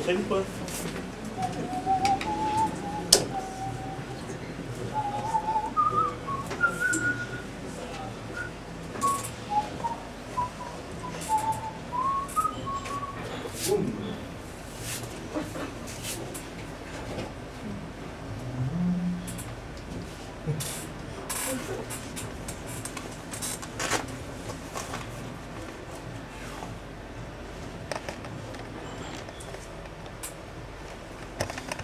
ça ou pas?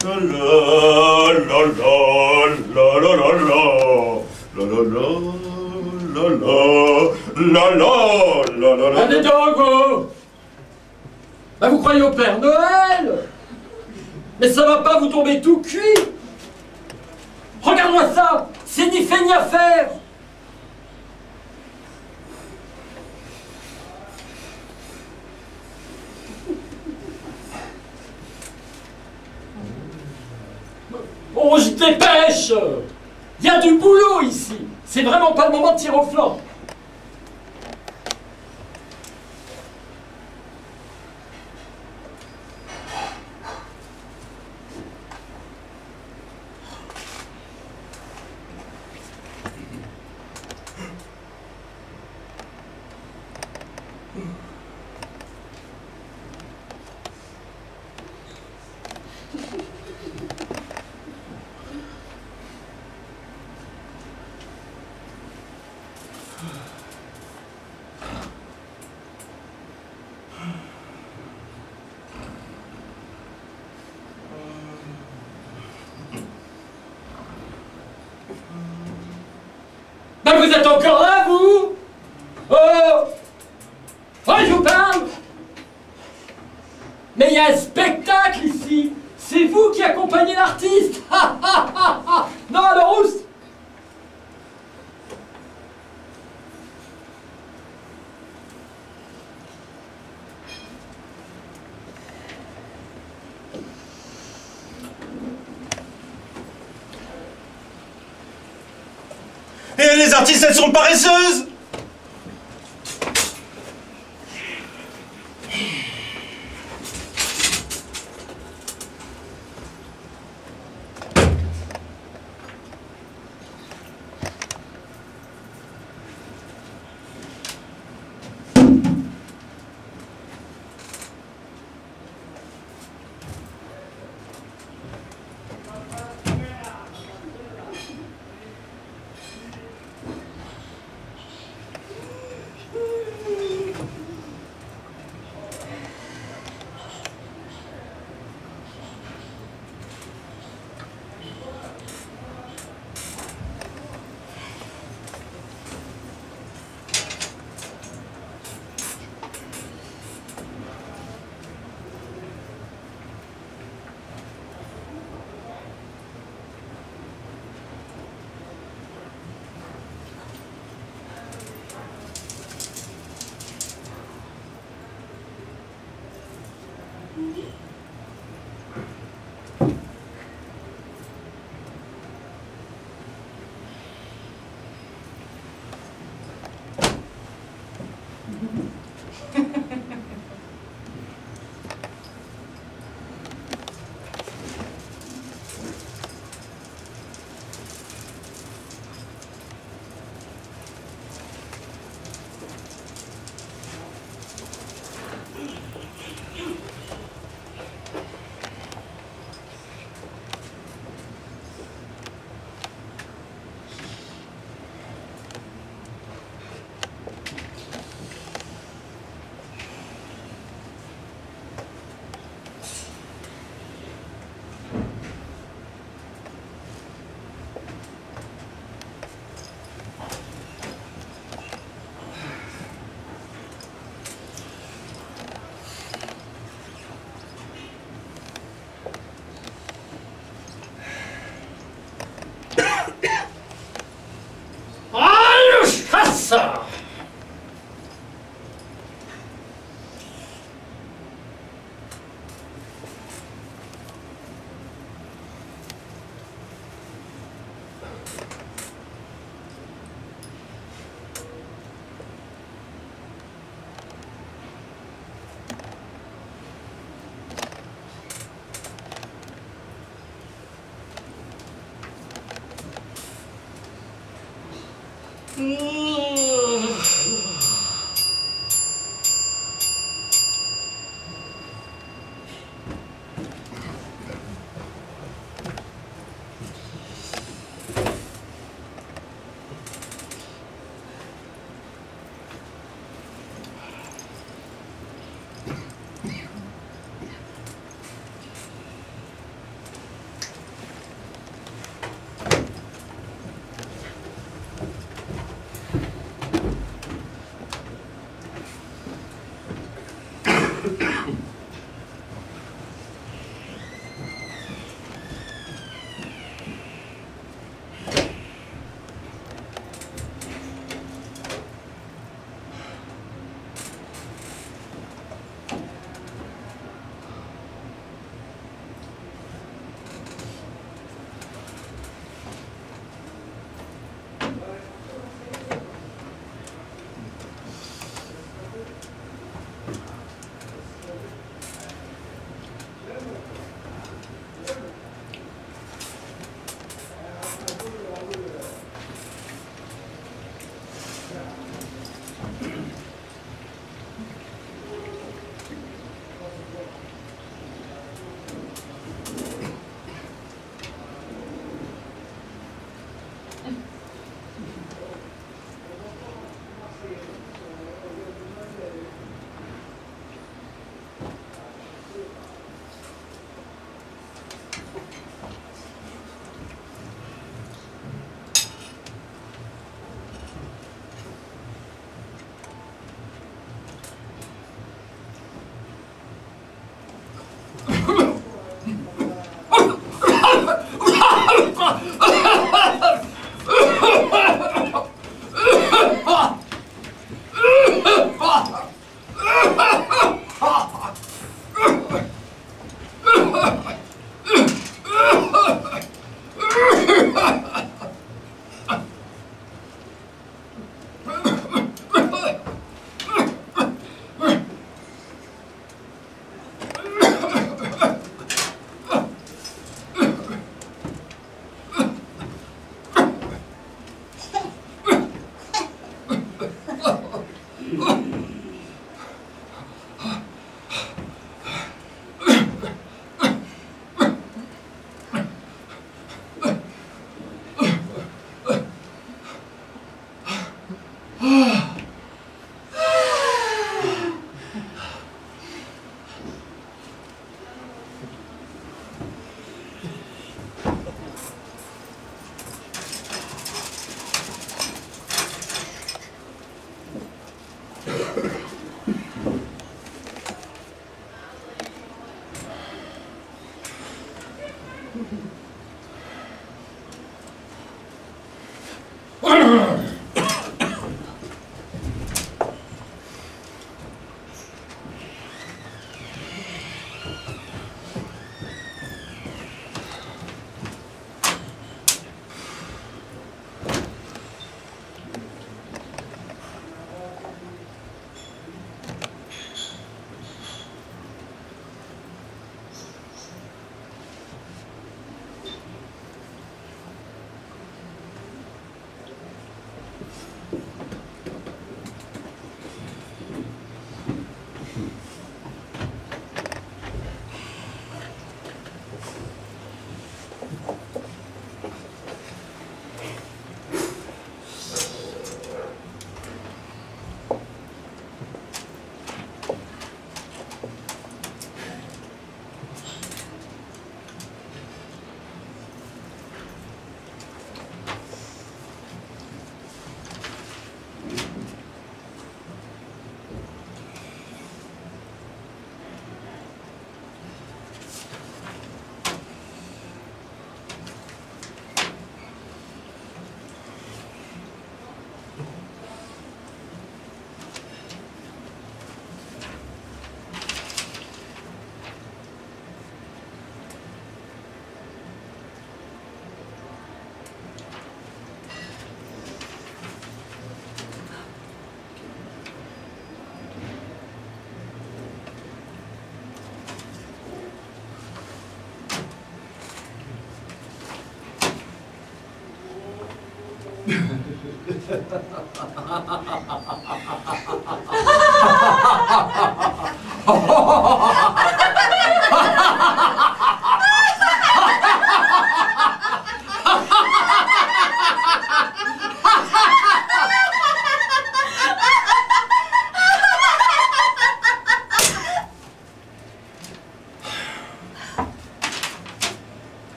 La la la la la la la la la la la la la la. Allez donc! Bah vous croyez au Père Noël? Mais ça va pas vous tomber tout cuit? Regarde-moi ça! C'est ni fait ni à faire! On se dépêche! Il y a du boulot ici! C'est vraiment pas le moment de tirer au flanc! Ben vous êtes encore là, vous? Oh! Oh, je vous parle! Mais il y a un spectacle ici! C'est vous qui accompagnez l'artiste! Non, le rousse! Et les artistes, elles sont paresseuses!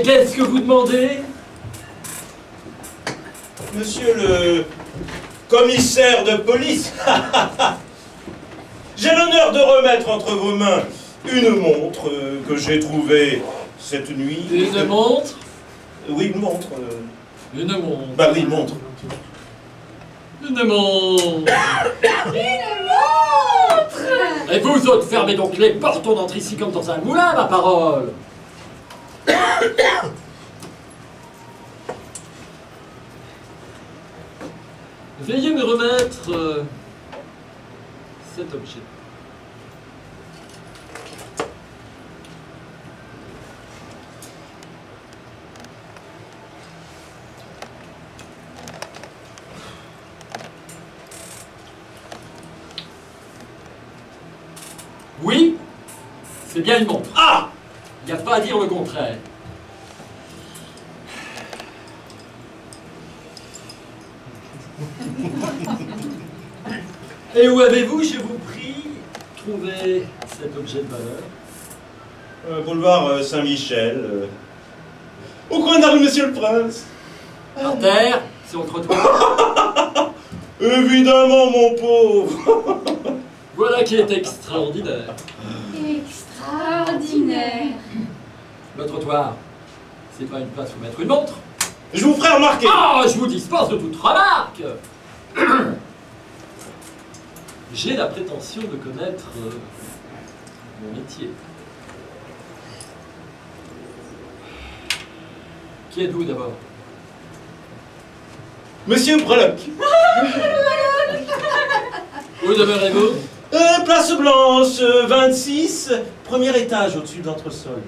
Qu'est-ce que vous demandez? Monsieur le commissaire de police, j'ai l'honneur de remettre entre vos mains une montre que j'ai trouvée cette nuit. Une montre? Oui, une montre. Une montre. Bah oui, une montre. Une montre. Une montre. Et vous autres, fermez donc les portes, on entre ici comme dans un moulin, ma parole. Veuillez me remettre cet objet. Oui, c'est bien une montre. Ah! Il n'y a pas à dire le contraire. Et où avez-vous, je vous prie, trouvé cet objet de valeur? Boulevard Saint-Michel. Au coin de la rue Monsieur le Prince. Par terre, sur le trottoir. Évidemment, mon pauvre. Voilà qui est extraordinaire. Extraordinaire. Le trottoir, c'est pas une place où mettre une montre. Je vous ferai remarquer. Ah, je vous dispense de toute remarque. J'ai la prétention de connaître mon métier. Qui êtes-vous d'abord? Monsieur Breloque. Où demeurez-vous? Place Blanche, 26, premier étage au-dessus de l'entresol.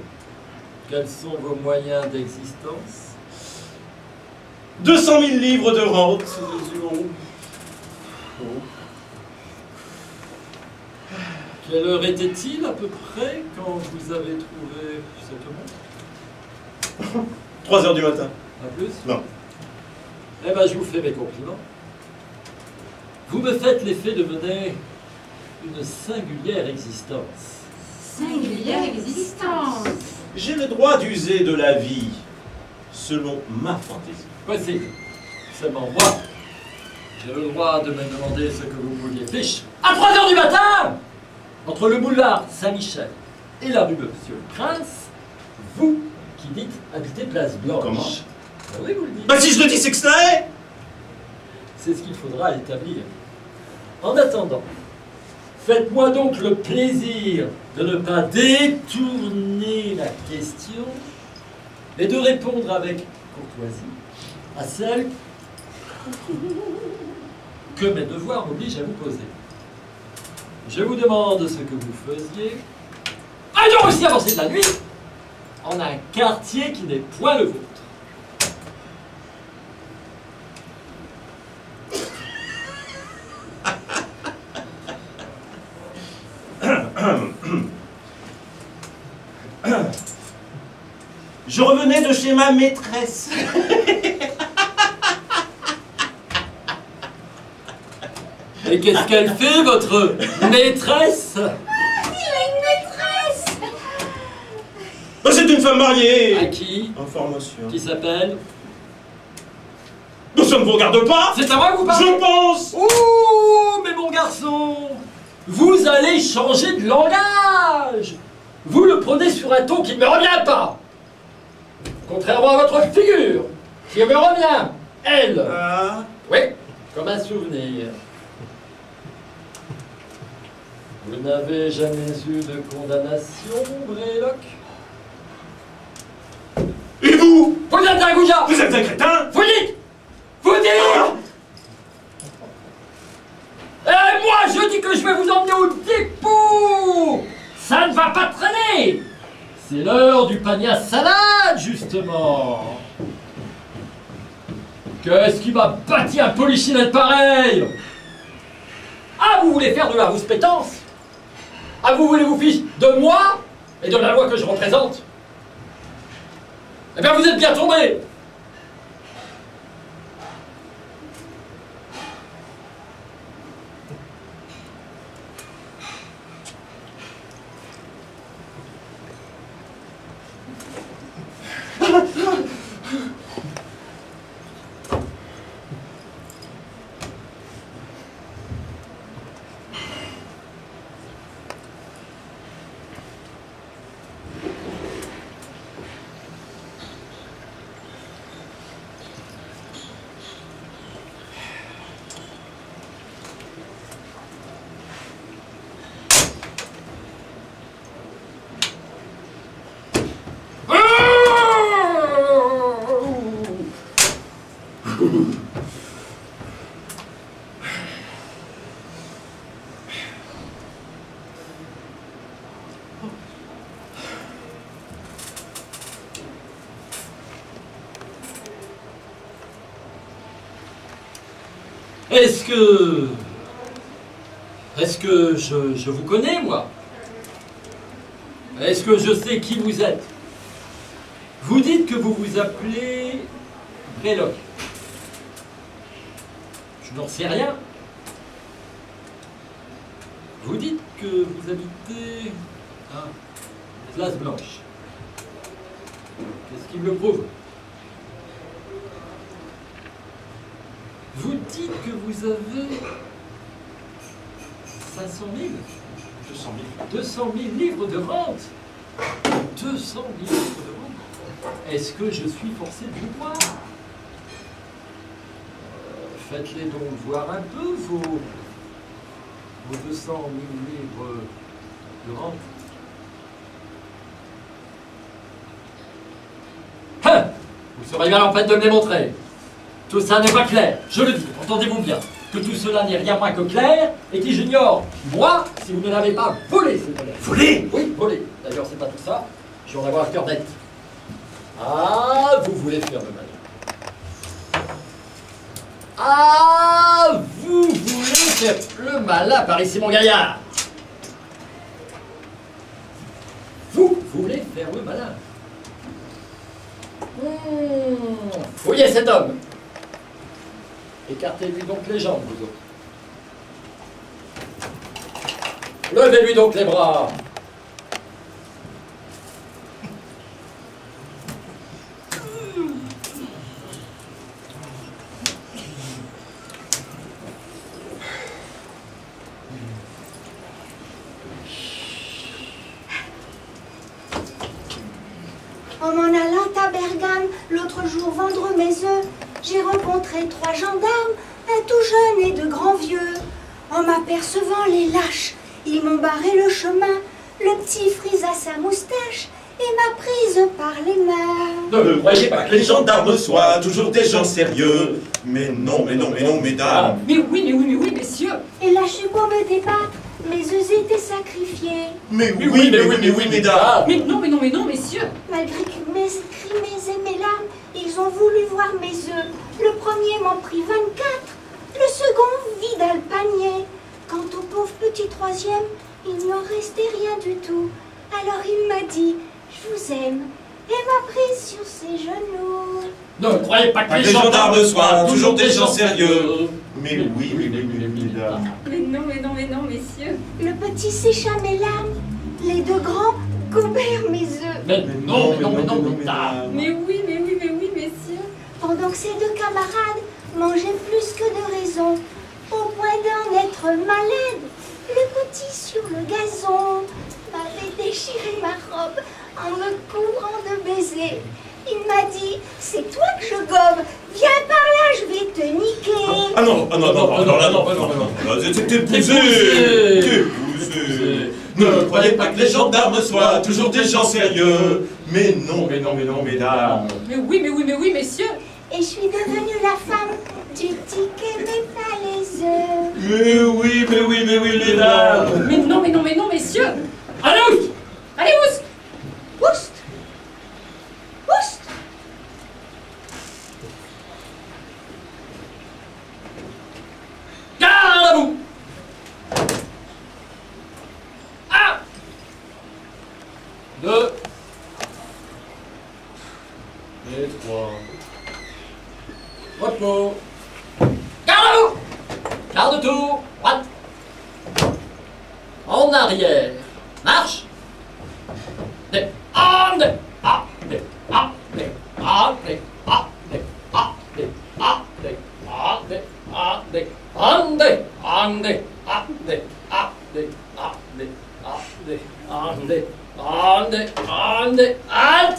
Quels sont vos moyens d'existence? 200 000 livres de rente. Quelle heure était-il à peu près quand vous avez trouvé cette montre? 3 heures du matin. Pas plus? Non. Eh ben, je vous fais mes compliments. Vous me faites l'effet de mener une singulière existence. Singulière existence. J'ai le droit d'user de la vie selon ma fantaisie. Possible. Seulement moi, j'ai le droit de me demander ce que vous vouliez. Fiche, à 3 heures du matin, entre le boulevard Saint-Michel et la rue Monsieur le Prince, vous qui dites habiter Place Blanche. Comment? Ben oui, vous le dites. Bah si je le dis, c'est que ça est. C'est ce qu'il faudra établir. En attendant, faites-moi donc le plaisir de ne pas détourner la question et de répondre avec courtoisie à celle que mes devoirs m'obligent à vous poser. Je vous demande ce que vous faisiez à une heure aussi avancée de la nuit en un quartier qui n'est point le vôtre. Je revenais de chez ma maîtresse. Et qu'est-ce qu'elle fait, votre maîtresse? Il a une maîtresse. Bah, c'est une femme mariée. À qui? En formation. Qui s'appelle? Ça ne vous regarde pas. C'est à moi que vous parlez? Je pense. Ouh, mais mon garçon, vous allez changer de langage. Vous le prenez sur un ton qui ne me revient pas. Contrairement à votre figure, qui me revient, elle. Ah. Oui, comme un souvenir. Vous n'avez jamais eu de condamnation, Breloque? Et vous? Vous êtes un goujat! Vous êtes un crétin. Vous dites! Vous dites! Et moi, je dis que je vais vous emmener au dépôt! Ça ne va pas traîner! C'est l'heure du panier à salade, justement! Qu'est-ce qui m'a bâti un polichinelle pareil? Ah, vous voulez faire de la rouspétance? Ah, vous voulez vous ficher de moi et de la loi que je représente? Eh bien, vous êtes bien tombés! Est-ce que je vous connais, moi? Est-ce que je sais qui vous êtes? Vous dites que vous vous appelez Breloque. Je n'en sais rien. Vous dites que vous habitez à Place Blanche. Qu'est-ce qui me le prouve? Vous dites que vous avez 500 000 200 000 livres de rente. 200 000 livres de rente. Est-ce que je suis forcé de vous croire? Faites-les donc voir un peu, vos 200 000 livres de rente. Hein? Vous serez bien en peine de me les montrer. Tout ça n'est pas clair, je le dis, entendez-vous bien, que tout cela n'est rien moins que clair, et qui j'ignore, moi, si vous ne l'avez pas volé, ce bonheur. Volé? Oui, volé. D'ailleurs, c'est pas tout ça, je vais en avoir le cœur net. Ah, vous voulez faire le malin. Ah, vous voulez faire le malin par ici, mon gaillard. Vous voulez faire le malin. Fouillez cet homme. Écartez-lui donc les jambes, vous autres. Levez-lui donc les bras. En m'en allant à Bergame, l'autre jour vendre mes œufs, j'ai rencontré 3 gendarmes, un tout jeune et 2 grands vieux. En m'apercevant les lâches, ils m'ont barré le chemin. Le petit frisa sa moustache et m'a prise par les mains. Ne croyez pas que les gendarmes soient toujours des gens sérieux. Mais non, mesdames. Mais oui, messieurs. Et lâché pour me débattre, mes œufs étaient sacrifiés. Mais oui, mesdames. Mais non, messieurs. Malgré que mes cris et mes larmes, ils ont voulu voir mes œufs. Le premier m'en prit 24, le second vida le panier. Quant au pauvre petit troisième, il n'en restait rien du tout. Alors il m'a dit, je vous aime, et m'a prise sur ses genoux. Ne croyez pas que Les gendarmes soient toujours des gens sérieux. Mais oui, mesdames. Mais non, messieurs. Le petit sécha mes larmes, les 2 grands gobèrent mes œufs. Mais non, mesdames. Mais oui, messieurs. Pendant que ces 2 camarades mangeaient plus que de raison, au point d'en être malade, le petit sur le gazon m'avait déchiré ma robe en me couvrant de baisers. Il m'a dit, c'est toi que je gobe, viens par là, je vais te niquer. Ah non. T'es poussé. Ne croyez pas que les gendarmes soient toujours des gens sérieux. Mais non, mesdames. Mais oui, messieurs. Et je suis devenue la femme du ticket, mais pas les œufs. Mais oui, mesdames. Mais non, messieurs. Allez, Allez, oust. Oust! Oust! garde à vous. Un, 2 et 3. Repos. Garde à vous. Garde tour. Droite. En arrière. Marche. Des. En des. Ah, des. Ah, des. Ah, des. Ah, des. Ah, des. Ah, des. Ah, des. Ah, des. Ande, ande, ande, ande, ande, ande, ande, ande, ande, ande.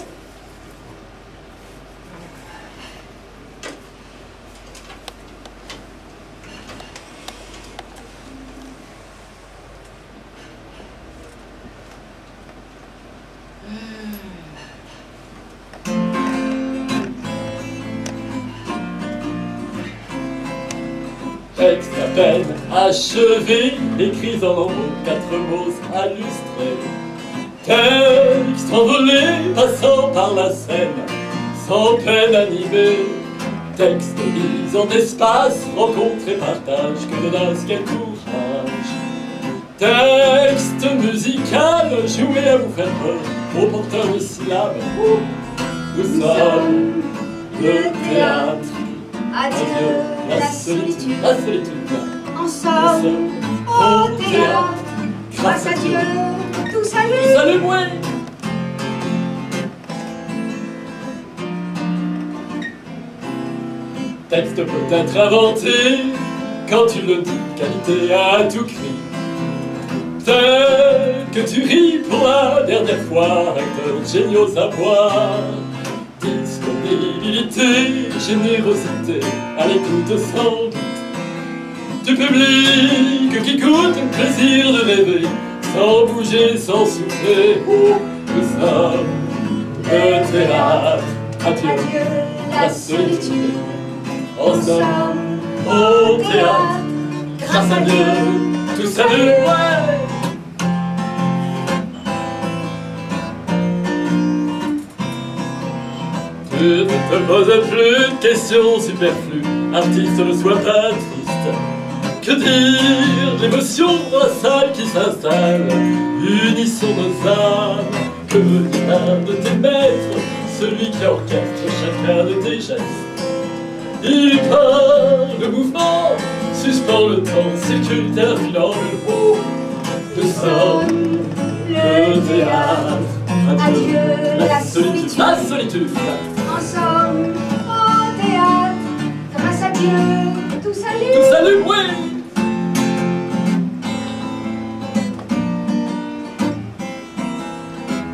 Texte à peine achevé, écrit en nombre 4 mots à lustrer. Texte envolé, passant par la scène, sans peine animée. Texte mis en espace, rencontre et partage, que n'audace quel courage. Texte musical, joué à vous faire peur, au porteur de syllabes. Nous sommes le théâtre. Adieu, la solitude. La solitude. Ensemble, au théâtre. Grâce à Dieu, tout salut. Salut, moi. Texte peut-être inventé, quand tu le dis, qualité à tout cri. Tel que tu ris pour la dernière fois, acteur géniaux à voir. Disponibilité, générosité, à l'écoute sans doute. Du public qui goûte le plaisir de rêver, sans bouger, sans souffler. Nous sommes le théâtre. Adieu. Adieu. la solitude. En somme, au théâtre, grâce à Dieu, tout ça de loin. Tu ne te poses plus de questions superflues, artiste, ne sois pas triste. Que dire, l'émotion dans la salle qui s'installe, unissons nos âmes. Que dira de tes maîtres, celui qui orchestre chacun de tes gestes. Il part, le mouvement, suspend le temps, circule terminant le mot. Nous sommes le théâtre, adieu la solitude. La solitude. Ensemble, au théâtre, grâce à Dieu, tout salut. Tout salut, oui.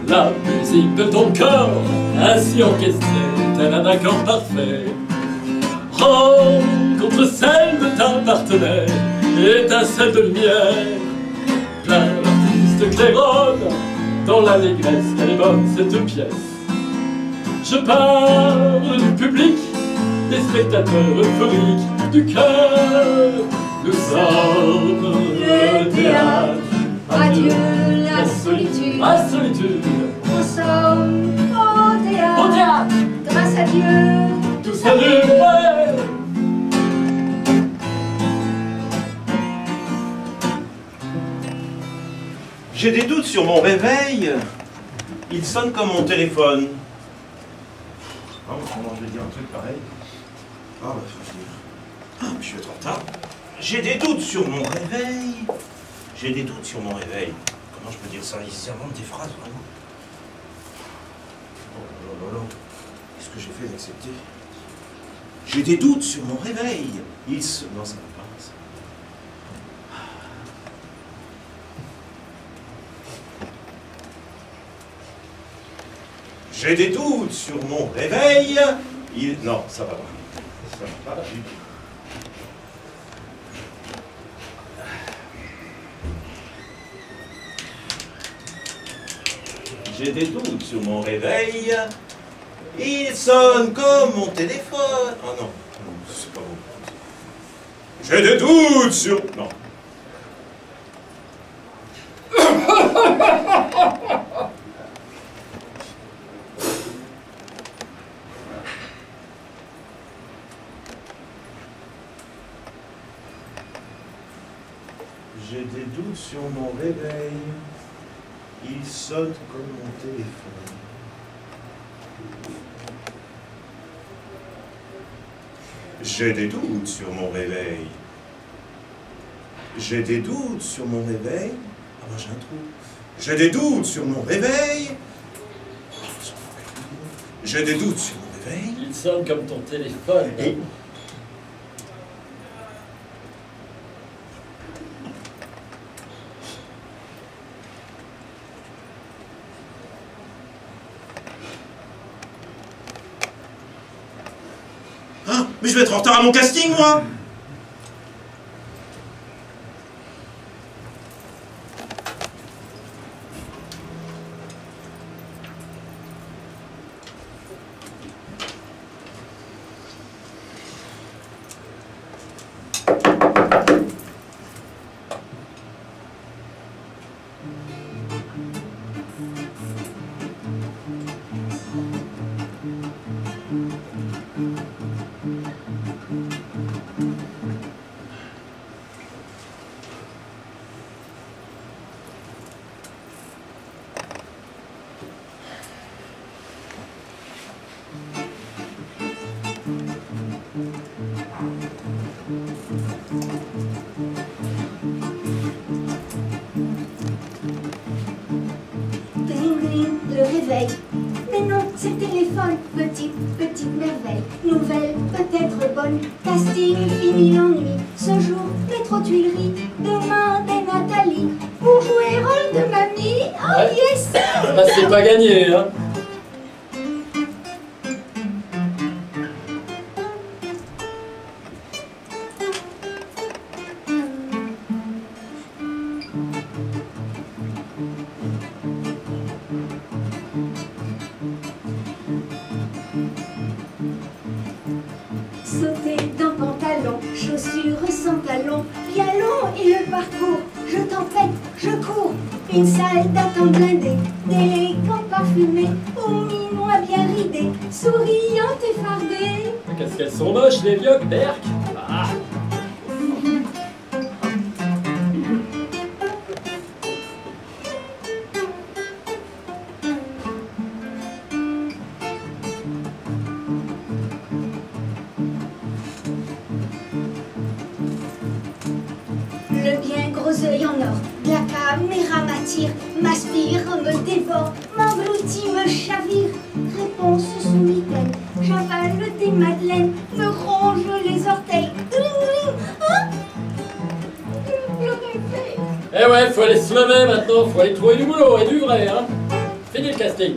La musique de ton corps, ainsi orchestrée, tel un accord parfait, rencontre celle de ta partenaire, étincelle de lumière, plein d'artistes claironne, dans l'allégresse qu'elle évoque cette pièce. Je parle du public, des spectateurs euphoriques, du cœur. Nous sommes le théâtre, Adieu la solitude. La solitude. Ensemble, au théâtre, Au théâtre. grâce à Dieu, Tout salut, ouais. J'ai des doutes sur mon réveil. Il sonne comme mon téléphone. Ah, comment je vais dire un truc pareil? Ah, bah, faut dire. Ah, je vais être en retard. J'ai des doutes sur mon réveil. J'ai des doutes sur mon réveil. Comment je peux dire ça? Il s'invente des phrases, vraiment. Oh là là là. Qu'est-ce que j'ai fait d'accepter? J'ai des doutes sur mon réveil. Non, ça va pas. Ça. J'ai des doutes sur mon réveil. Non, ça va pas. Ça va pas du tout. J'ai des doutes sur mon réveil. Il sonne comme mon téléphone. Oh non, c'est pas bon. J'ai des doutes sur... Non. J'ai des doutes sur mon réveil. Il sonne comme mon téléphone. J'ai des doutes sur mon réveil. J'ai des doutes sur mon réveil. Ah bah j'ai un trou. J'ai des doutes sur mon réveil. J'ai des doutes sur mon réveil. Il sonne comme ton téléphone. Et... Ah, mais je vais être en retard à mon casting, moi! Le réveil. Mais non, c'est le téléphone. Petite merveille. Nouvelle, peut-être bonne. Casting, fini l'ennui. Ce jour, métro Tuileries. Demain, des Nathalie. Pour jouer rôle de mamie. Oh Ouais. yes! Bah, c'est pas gagné, hein. chaussures sans talons, bien long est le parcours. Je tempête, je cours, une salle d'attente blindée, d'élégants parfumés, aux minois bien ridés, souriantes et fardées. Qu'est-ce qu'elles sont moches, les vieux berques. Ah. Le bien gros œil en or, la caméra m'attire, m'aspire, me dévore, m'engloutit, me chavire. Réponse sous mitaine, j'avale des madeleines, me ronge les orteils. Hein? Le réveil. Eh ouais, faut aller se lever maintenant, faut aller trouver du boulot et du vrai, hein. Fini le casting.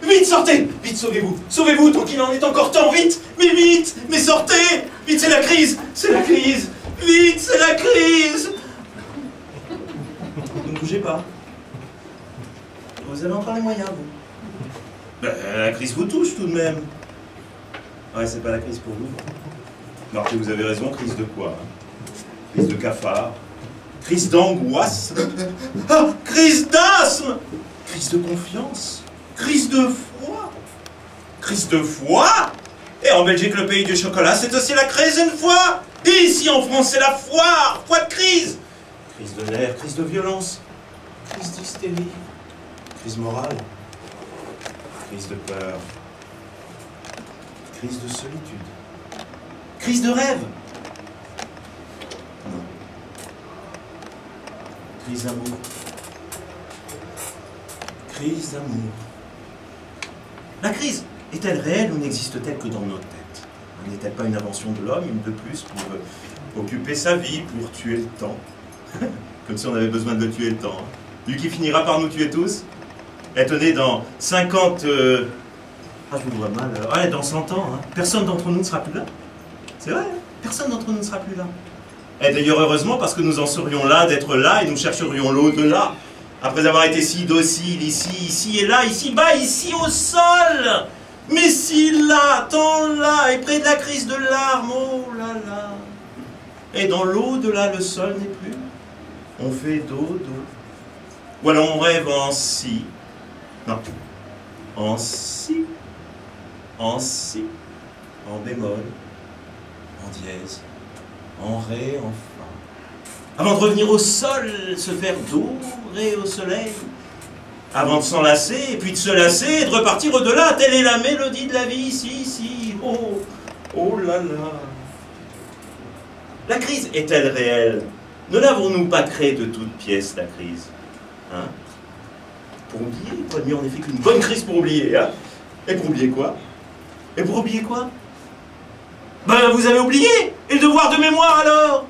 Vite, sortez! Vite, sauvez-vous! Sauvez-vous tant qu'il en est encore temps! Vite! Mais vite! Mais sortez! Vite, c'est la crise! C'est la crise! Vite, c'est la crise! Ne bougez pas. Vous avez encore les moyens, vous. Ben, la crise vous touche tout de même. Ouais, c'est pas la crise pour vous. Marquez, vous avez raison, crise de quoi? Crise de cafard? Crise d'angoisse? Ah, crise d'asthme! Crise de confiance? Crise de foi? Crise de foi? Et en Belgique, le pays du chocolat, c'est aussi la crise une fois. Et ici, en France, c'est la foire. Foi de crise. Crise de nerfs, crise de violence, crise d'hystérie, crise morale, crise de peur, crise de solitude, crise de rêve. Non. Crise d'amour. Crise d'amour. La crise est-elle réelle ou n'existe-t-elle que dans nos têtes? N'est-elle pas une invention de l'homme, une de plus, pour occuper sa vie, pour tuer le temps? Comme si on avait besoin de tuer le temps. Hein. Lui qui finira par nous tuer tous. Et tenez, dans 50... Ah, je vous vois mal. Ouais, dans 100 ans, hein. Personne d'entre nous ne sera plus là. C'est vrai, hein. Personne d'entre nous ne sera plus là. Et d'ailleurs, heureusement, parce que nous en serions là d'être là et nous chercherions l'au-delà. Après avoir été si docile, ici et là, ici bas, ici au sol. Mais si là, tant là, et près de la crise de larmes, oh là là. Et dans l'au-delà, le sol n'est plus. On fait dodo. Ou alors on rêve en si. Non. En si. En si. En bémol. En dièse. En ré, en fa. Avant de revenir au sol, se faire dorer au soleil. Avant de s'en lasser, et puis de se lasser, et de repartir au-delà. Telle est la mélodie de la vie, ici. Oh, oh là là. La crise est-elle réelle? Ne l'avons-nous pas créée de toutes pièces, la crise? Hein? Pour oublier? Quoi de mieux, on n'est fait qu'une bonne crise pour oublier. Hein? Et pour oublier quoi? Et pour oublier quoi? Ben, vous avez oublié! Et le devoir de mémoire, alors?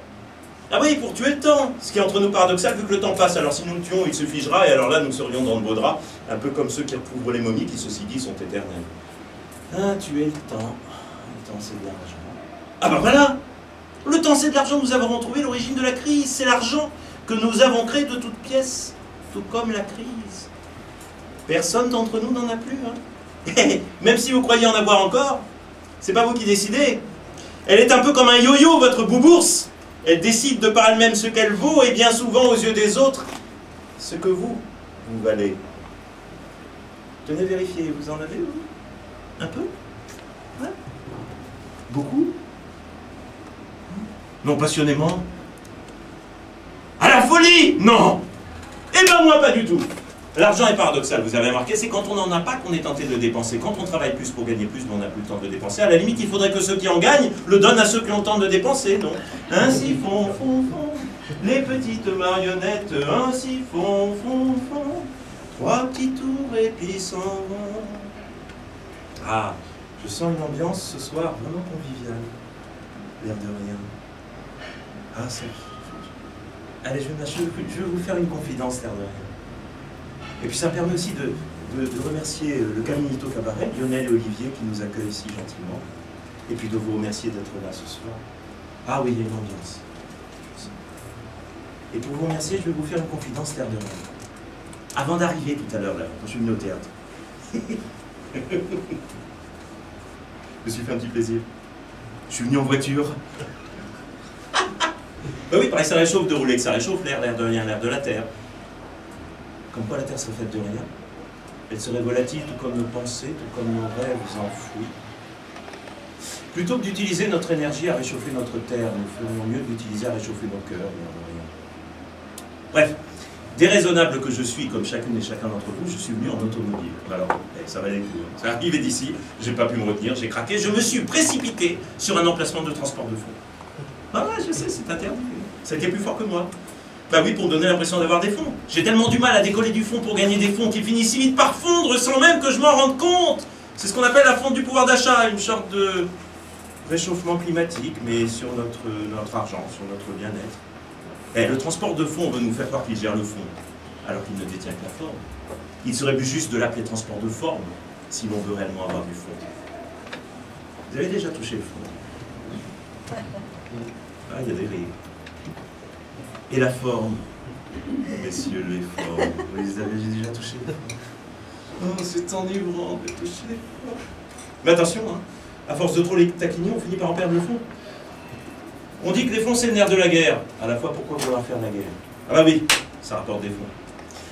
Ah oui, pour tuer le temps. Ce qui est entre nous paradoxal, vu que le temps passe. Alors si nous le tuons, il se figera, et alors là, nous serions dans le beau drap, un peu comme ceux qui recouvrent les momies, qui, ceci dit, sont éternels. Ah, tuer le temps. Le temps, c'est de l'argent. Ah ben voilà! Le temps, c'est de l'argent. Nous avons retrouvé l'origine de la crise. C'est l'argent que nous avons créé de toutes pièces, tout comme la crise. Personne d'entre nous n'en a plus. Hein. Même si vous croyez en avoir encore, c'est pas vous qui décidez. Elle est un peu comme un yo-yo, votre boubourse. Elle décide de par elle-même ce qu'elle vaut, et bien souvent, aux yeux des autres, ce que vous valez. Tenez, vérifiez, vous en avez, vous? Un peu? Ouais. Beaucoup? Non, passionnément? À la folie? Non! Eh ben moi, pas du tout. L'argent est paradoxal, vous avez remarqué, c'est quand on n'en a pas qu'on est tenté de dépenser. Quand on travaille plus pour gagner plus, on n'a plus le temps de dépenser. À la limite, il faudrait que ceux qui en gagnent le donnent à ceux qui ont le temps de dépenser, non? Ainsi font les petites marionnettes, ainsi font. Trois petits tours et puis s'en vont. Ah, je sens une ambiance ce soir vraiment conviviale. L'air de rien. Ah, c'est... Allez, je vais vous faire une confidence, l'air de rien. Et puis ça me permet aussi de remercier le Caminito Cabaret, Lionel et Olivier qui nous accueillent si gentiment. Et puis de vous remercier d'être là ce soir. Ah oui, il y a une ambiance. Et pour vous remercier, je vais vous faire une confidence l'air de rien. Avant d'arriver tout à l'heure, là, quand je suis venu au théâtre, je me suis fait un petit plaisir. Je suis venu en voiture. Ben oui, pareil, ça réchauffe de rouler, que ça réchauffe l'air de rien, l'air de la terre. Comme quoi la terre serait faite de rien. Elle serait volatile, tout comme nos pensées, tout comme nos rêves enfouis. Plutôt que d'utiliser notre énergie à réchauffer notre terre, nous ferions mieux d'utiliser à réchauffer nos cœurs, l'air de rien. Bref, déraisonnable que je suis, comme chacune et chacun d'entre vous, je suis venu en automobile. Alors, ça valait le coup. Hein. C'est arrivé d'ici, j'ai pas pu me retenir, j'ai craqué, je me suis précipité sur un emplacement de transport de fonds. Ah ouais, je sais, c'est interdit. Ça a été plus fort que moi. Bah oui, pour me donner l'impression d'avoir des fonds. J'ai tellement du mal à décoller du fond pour gagner des fonds qu'ils finissent si vite par fondre sans même que je m'en rende compte. C'est ce qu'on appelle la fonte du pouvoir d'achat, une sorte de réchauffement climatique, mais sur notre argent, sur notre bien-être. Et le transport de fonds veut nous faire croire qu'il gère le fond, alors qu'il ne détient que la forme. Il serait plus juste de l'appeler transport de forme, si l'on veut réellement avoir du fond. Vous avez déjà touché le fond? Ah, il y a des rires. Et la forme, messieurs les formes, vous les avez déjà touché? Oh, c'est enivrant de toucher les formes. Mais attention, hein, à force de trop les taquiner, on finit par en perdre le fond. On dit que les fonds, c'est le nerf de la guerre. À la fois, pourquoi vouloir faire la guerre? Ah bah oui, ça rapporte des fonds.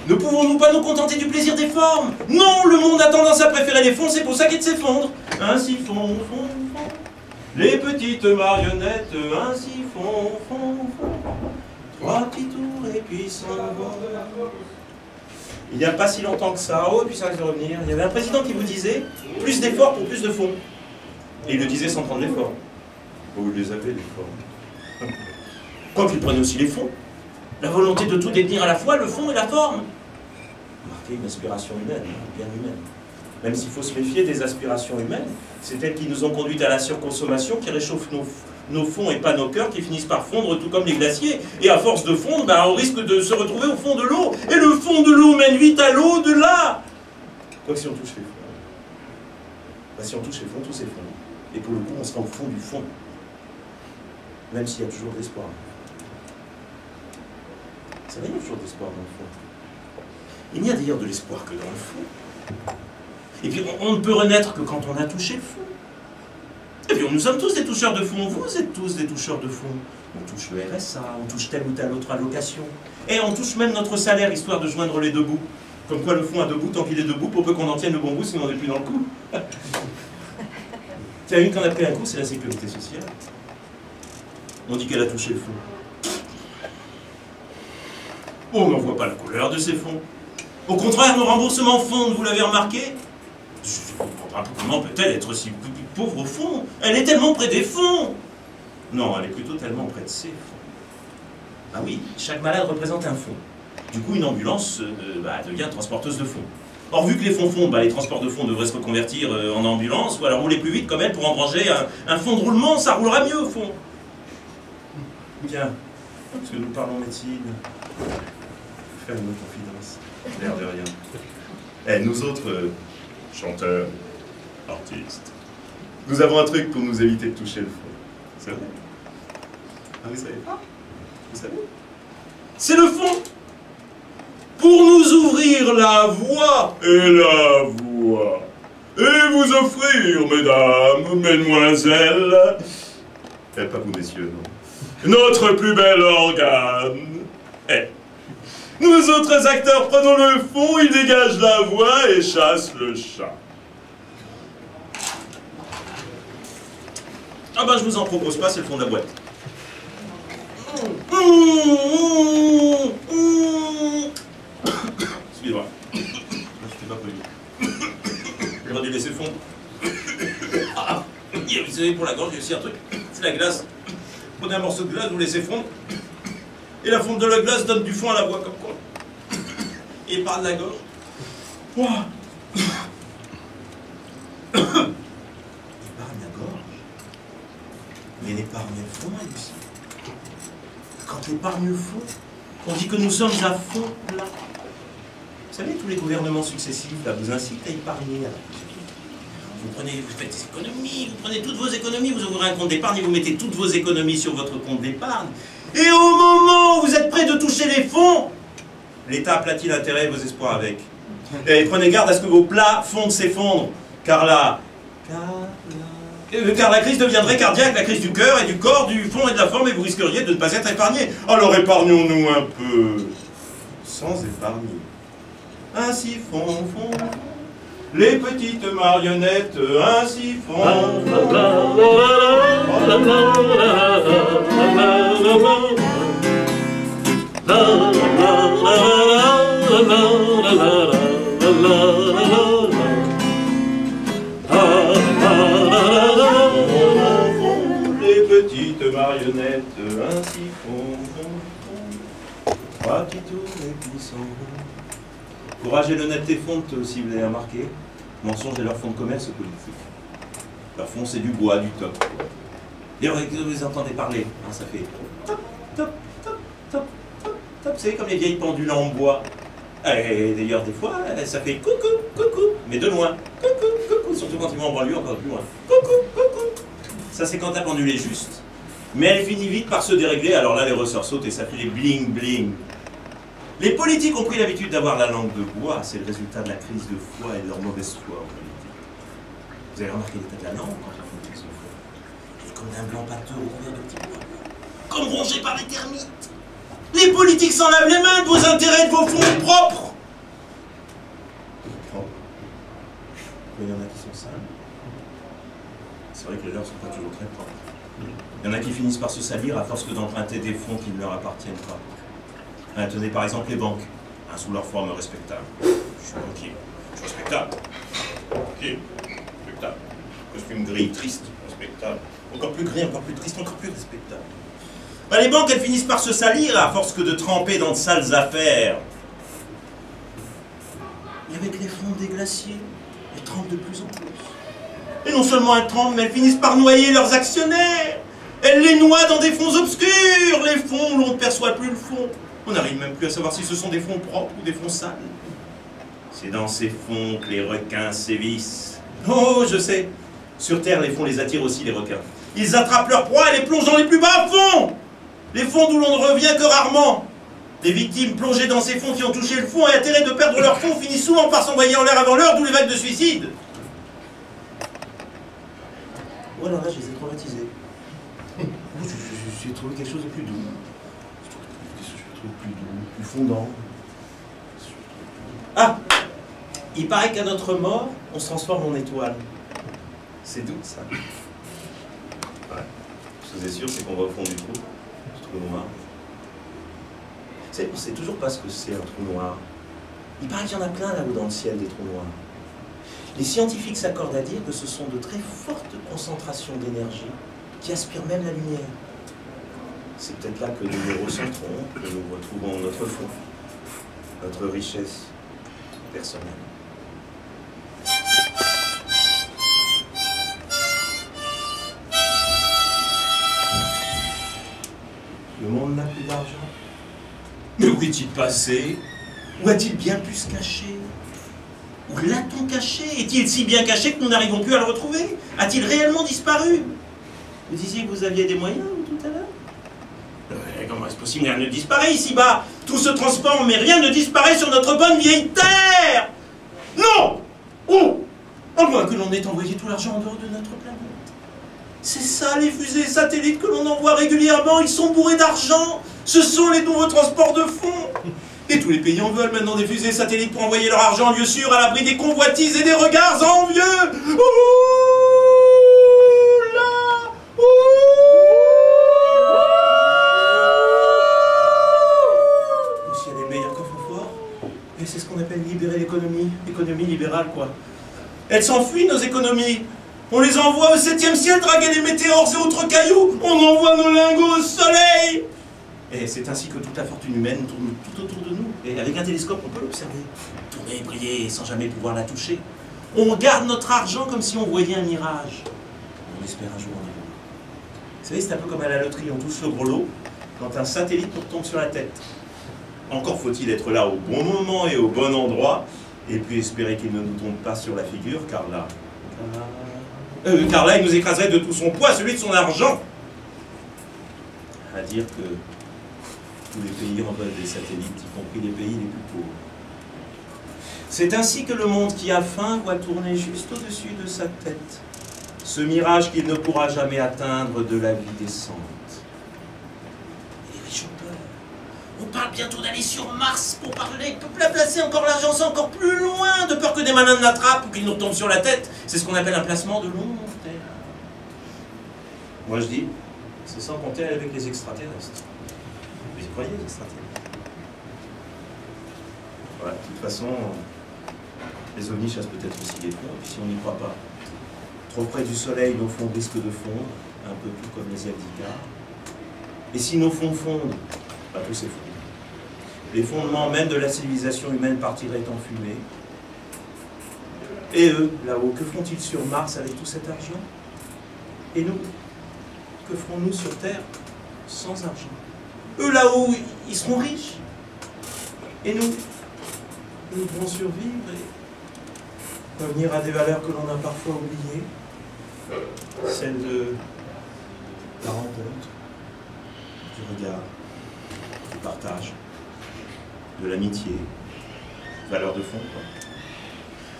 Ne pouvons-nous pas nous contenter du plaisir des formes? Non, le monde a tendance à préférer les fonds, c'est pour ça qu'il s'effondre. Ainsi font. Les petites marionnettes, ainsi font. Trois petits tours et puis s'en vont. Il n'y a pas si longtemps que ça, oh, et puis ça risque de revenir. Il y avait un président qui vous disait plus d'efforts pour plus de fonds. Et il le disait sans prendre l'effort. Vous les avez, les formes. Quoi qu'il prenne aussi les fonds. La volonté de tout détenir à la fois, le fond et la forme. Marquez une aspiration humaine, bien humaine. Même s'il faut se méfier des aspirations humaines, c'est elles qui nous ont conduites à la surconsommation, qui réchauffent nos fonds et pas nos cœurs, qui finissent par fondre tout comme les glaciers. Et à force de fondre, ben, on risque de se retrouver au fond de l'eau. Et le fond de l'eau mène vite à l'au-delà. Quoi que si on touche les fonds, ben, si on touche les fonds, tout s'effondre. Et pour le coup, on sera au fond du fond. Même s'il y a toujours de l'espoir. Ça va, il y a toujours de l'espoir dans le fond. Il n'y a d'ailleurs de l'espoir que dans le fond. Et puis on ne peut renaître que quand on a touché le fond. Et puis nous sommes tous des toucheurs de fond. Vous êtes tous des toucheurs de fond. On touche le RSA, on touche telle ou telle autre allocation. Et on touche même notre salaire, histoire de joindre les deux bouts. Comme quoi le fond a deux bouts, tant qu'il est debout, pour peu qu'on en tienne le bon bout, sinon on n'est plus dans le coup. Tiens, une qu'on a pris un coup, c'est la sécurité sociale. On dit qu'elle a touché le fond. On n'en voit pas la couleur de ces fonds. Au contraire, nos remboursements fondent, vous l'avez remarqué? Je ne comprends pas comment peut-elle être si pauvre au fond. Elle est tellement près des fonds. Non, elle est plutôt tellement près de ses fonds. Ah oui, chaque malade représente un fond. Du coup, une ambulance devient transporteuse de fonds. Or, vu que les fonds fondent, les transports de fonds devraient se reconvertir en ambulance, ou alors rouler plus vite comme elle pour engranger un fond de roulement, ça roulera mieux au fond. Bien, parce que nous parlons médecine, faire une autre confidence, l'air de rien. Et nous autres, chanteurs, artistes, nous avons un truc pour nous éviter de toucher le fond. C'est vrai? Ah, vous savez pas? Vous savez? C'est le fond! Pour nous ouvrir la voie et la voie, et vous offrir, mesdames, mesdemoiselles, et pas vous, messieurs, non, notre plus bel organe. Nous autres acteurs prenons le fond, il dégage la voie et chasse le chat. Ah ben je vous en propose pas, c'est le fond de la boîte. Excusez-moi. Je t'ai pas prévu. J'aurais dû laisser fondre. Ah, vous savez, pour la gorge, il y a aussi un truc. C'est la glace. Prenez un morceau de glace, vous laissez fondre. Et la fonte de la glace donne du fond à la voix, comme quoi. Et par la gorge. Wow. Épargne la gorge. Mais l'épargne le fond, elle aussi. Quand l'épargne fond, on dit que nous sommes à fond là. Vous savez, tous les gouvernements successifs là, vous incitent à épargner. Vous faites des économies, vous prenez toutes vos économies, vous ouvrez un compte d'épargne et vous mettez toutes vos économies sur votre compte d'épargne. Et au moment où vous êtes prêt de toucher les fonds, l'État aplatit l'intérêt et vos espoirs avec. Et prenez garde à ce que vos plafonds s'effondrent, car la crise deviendrait cardiaque, la crise du cœur et du corps, du fond et de la forme, et vous risqueriez de ne pas être épargné. Alors épargnons-nous un peu, sans épargner. Ainsi font les petites marionnettes, ainsi font. Les petites marionnettes, ainsi font. Trois qui tournent et qui s'en vont. Courage et l'honnêteté fondent, si vous l'avez remarqué. Mensonges et leur fonds de commerce politique. Leur fond, c'est du bois, du top. D'ailleurs, vous les entendez parler, hein, ça fait top, top, top, top, top, top. C'est comme les vieilles pendules en bois. Et d'ailleurs, des fois, ça fait coucou, coucou, mais de loin. Coucou, coucou, surtout quand ils vont en banlieue, encore plus loin. Coucou, coucou. Ça, c'est quand la pendule est juste. Mais elle finit vite par se dérégler, alors là, les ressorts sautent et ça fait les bling, bling. Les politiques ont pris l'habitude d'avoir la langue de bois, c'est le résultat de la crise de foi et de leur mauvaise foi en politique. Vous avez remarqué l'état de la langue quand ils font une crise de foi? C'est comme d'un blanc pâteux recouvert de petits pois. Comme rongé par les termites. Les politiques s'en lavent les mains de vos intérêts, de vos fonds propres. Il y en a qui sont sales. C'est vrai que les leurs ne sont pas toujours très propres. Il y en a qui finissent par se salir à force que d'emprunter des fonds qui ne leur appartiennent pas. Tenez par exemple les banques, hein, sous leur forme respectable. Je suis banquier, je suis respectable. Banquier, respectable. Costume gris, triste, respectable. Encore plus gris, encore plus triste, encore plus respectable. Ben, les banques, elles finissent par se salir à force que de tremper dans de sales affaires. Et avec les fonds des glaciers, elles trempent de plus en plus. Et non seulement elles trempent, mais elles finissent par noyer leurs actionnaires. Elles les noient dans des fonds obscurs, les fonds où l'on ne perçoit plus le fond. On n'arrive même plus à savoir si ce sont des fonds propres ou des fonds sales. C'est dans ces fonds que les requins sévissent. Oh, je sais. Sur Terre, les fonds les attirent aussi, les requins. Ils attrapent leur proie et les plongent dans les plus bas fonds. Les fonds d'où l'on ne revient que rarement. Les victimes plongées dans ces fonds qui ont touché le fond et atterrés de perdre leur fond finissent souvent par s'envoyer en l'air avant l'heure, d'où les vagues de suicide. Oh alors là, je les ai traumatisés. J'ai trouvé quelque chose de plus doux. Plus doux, plus fondant. Ah! Il paraît qu'à notre mort, on se transforme en étoile. C'est doux, ça. Ouais. Je suis sûr, c'est qu'on va au fond du trou noir. On sait toujours pas ce que c'est un trou noir. Il paraît qu'il y en a plein là-haut dans le ciel, des trous noirs. Les scientifiques s'accordent à dire que ce sont de très fortes concentrations d'énergie qui aspirent même la lumière. C'est peut-être là que nous nous recentrons, que nous retrouvons notre fond, notre richesse personnelle. Le monde n'a plus d'argent. Mais où est-il passé? Où a-t-il bien pu se cacher? Où l'a-t-on caché? Est-il si bien caché que nous n'arrivons plus à le retrouver? A-t-il réellement disparu? Vous disiez que vous aviez des moyens tout à l'heure? Comment est-ce possible? Rien ne disparaît ici-bas. Tout se transforme, mais rien ne disparaît sur notre bonne vieille Terre. Non! Où? À moins que l'on ait envoyé tout l'argent en dehors de notre planète. C'est ça, les fusées satellites que l'on envoie régulièrement, ils sont bourrés d'argent. Ce sont les nouveaux transports de fonds. Et tous les pays en veulent maintenant des fusées satellites pour envoyer leur argent en lieu sûr, à l'abri des convoitises et des regards envieux. Ouh là! Ouh! Et c'est ce qu'on appelle libérer l'économie. Économie libérale, quoi. Elles s'enfuient, nos économies. On les envoie au 7e ciel draguer les météores et autres cailloux. On envoie nos lingots au soleil. Et c'est ainsi que toute la fortune humaine tourne tout autour de nous. Et avec un télescope, on peut l'observer. Tourner et briller sans jamais pouvoir la toucher. On garde notre argent comme si on voyait un mirage. On espère un jour en arriver. Vous savez, c'est un peu comme à la loterie. On touche le gros lot quand un satellite nous tombe sur la tête. Encore faut-il être là au bon moment et au bon endroit, et puis espérer qu'il ne nous tombe pas sur la figure, car là, il nous écraserait de tout son poids, celui de son argent. À dire que Tous les pays en veulent des satellites, y compris les pays les plus pauvres. C'est ainsi que le monde qui a faim voit tourner juste au-dessus de sa tête ce mirage qu'il ne pourra jamais atteindre de la vie décente. Et les riches ont peur. On parle bientôt d'aller sur Mars pour parler, pour placer encore l'agence encore plus loin, de peur que des malins l'attrapent ou qu'ils nous tombent sur la tête. C'est ce qu'on appelle un placement de long terme. Moi je dis, c'est sans compter avec les extraterrestres. Vous y croyez, les extraterrestres? Voilà, de toute façon, les ovnis chassent peut-être aussi les fonds, et puis si on n'y croit pas, trop près du soleil, nos fonds risquent de fondre, un peu tout comme les ailes d'Icare. Et si nos fonds fondent, bah, tout s'effondre. Les fondements même de la civilisation humaine partiraient en fumée. Et eux, là-haut, que font-ils sur Mars avec tout cet argent? Et nous, que ferons-nous sur Terre sans argent? Eux, là-haut, ils seront riches. Et nous devons survivre et revenir à des valeurs que l'on a parfois oubliées. Celles de la rencontre, du regard, du partage, de l'amitié, valeur de fond, quoi.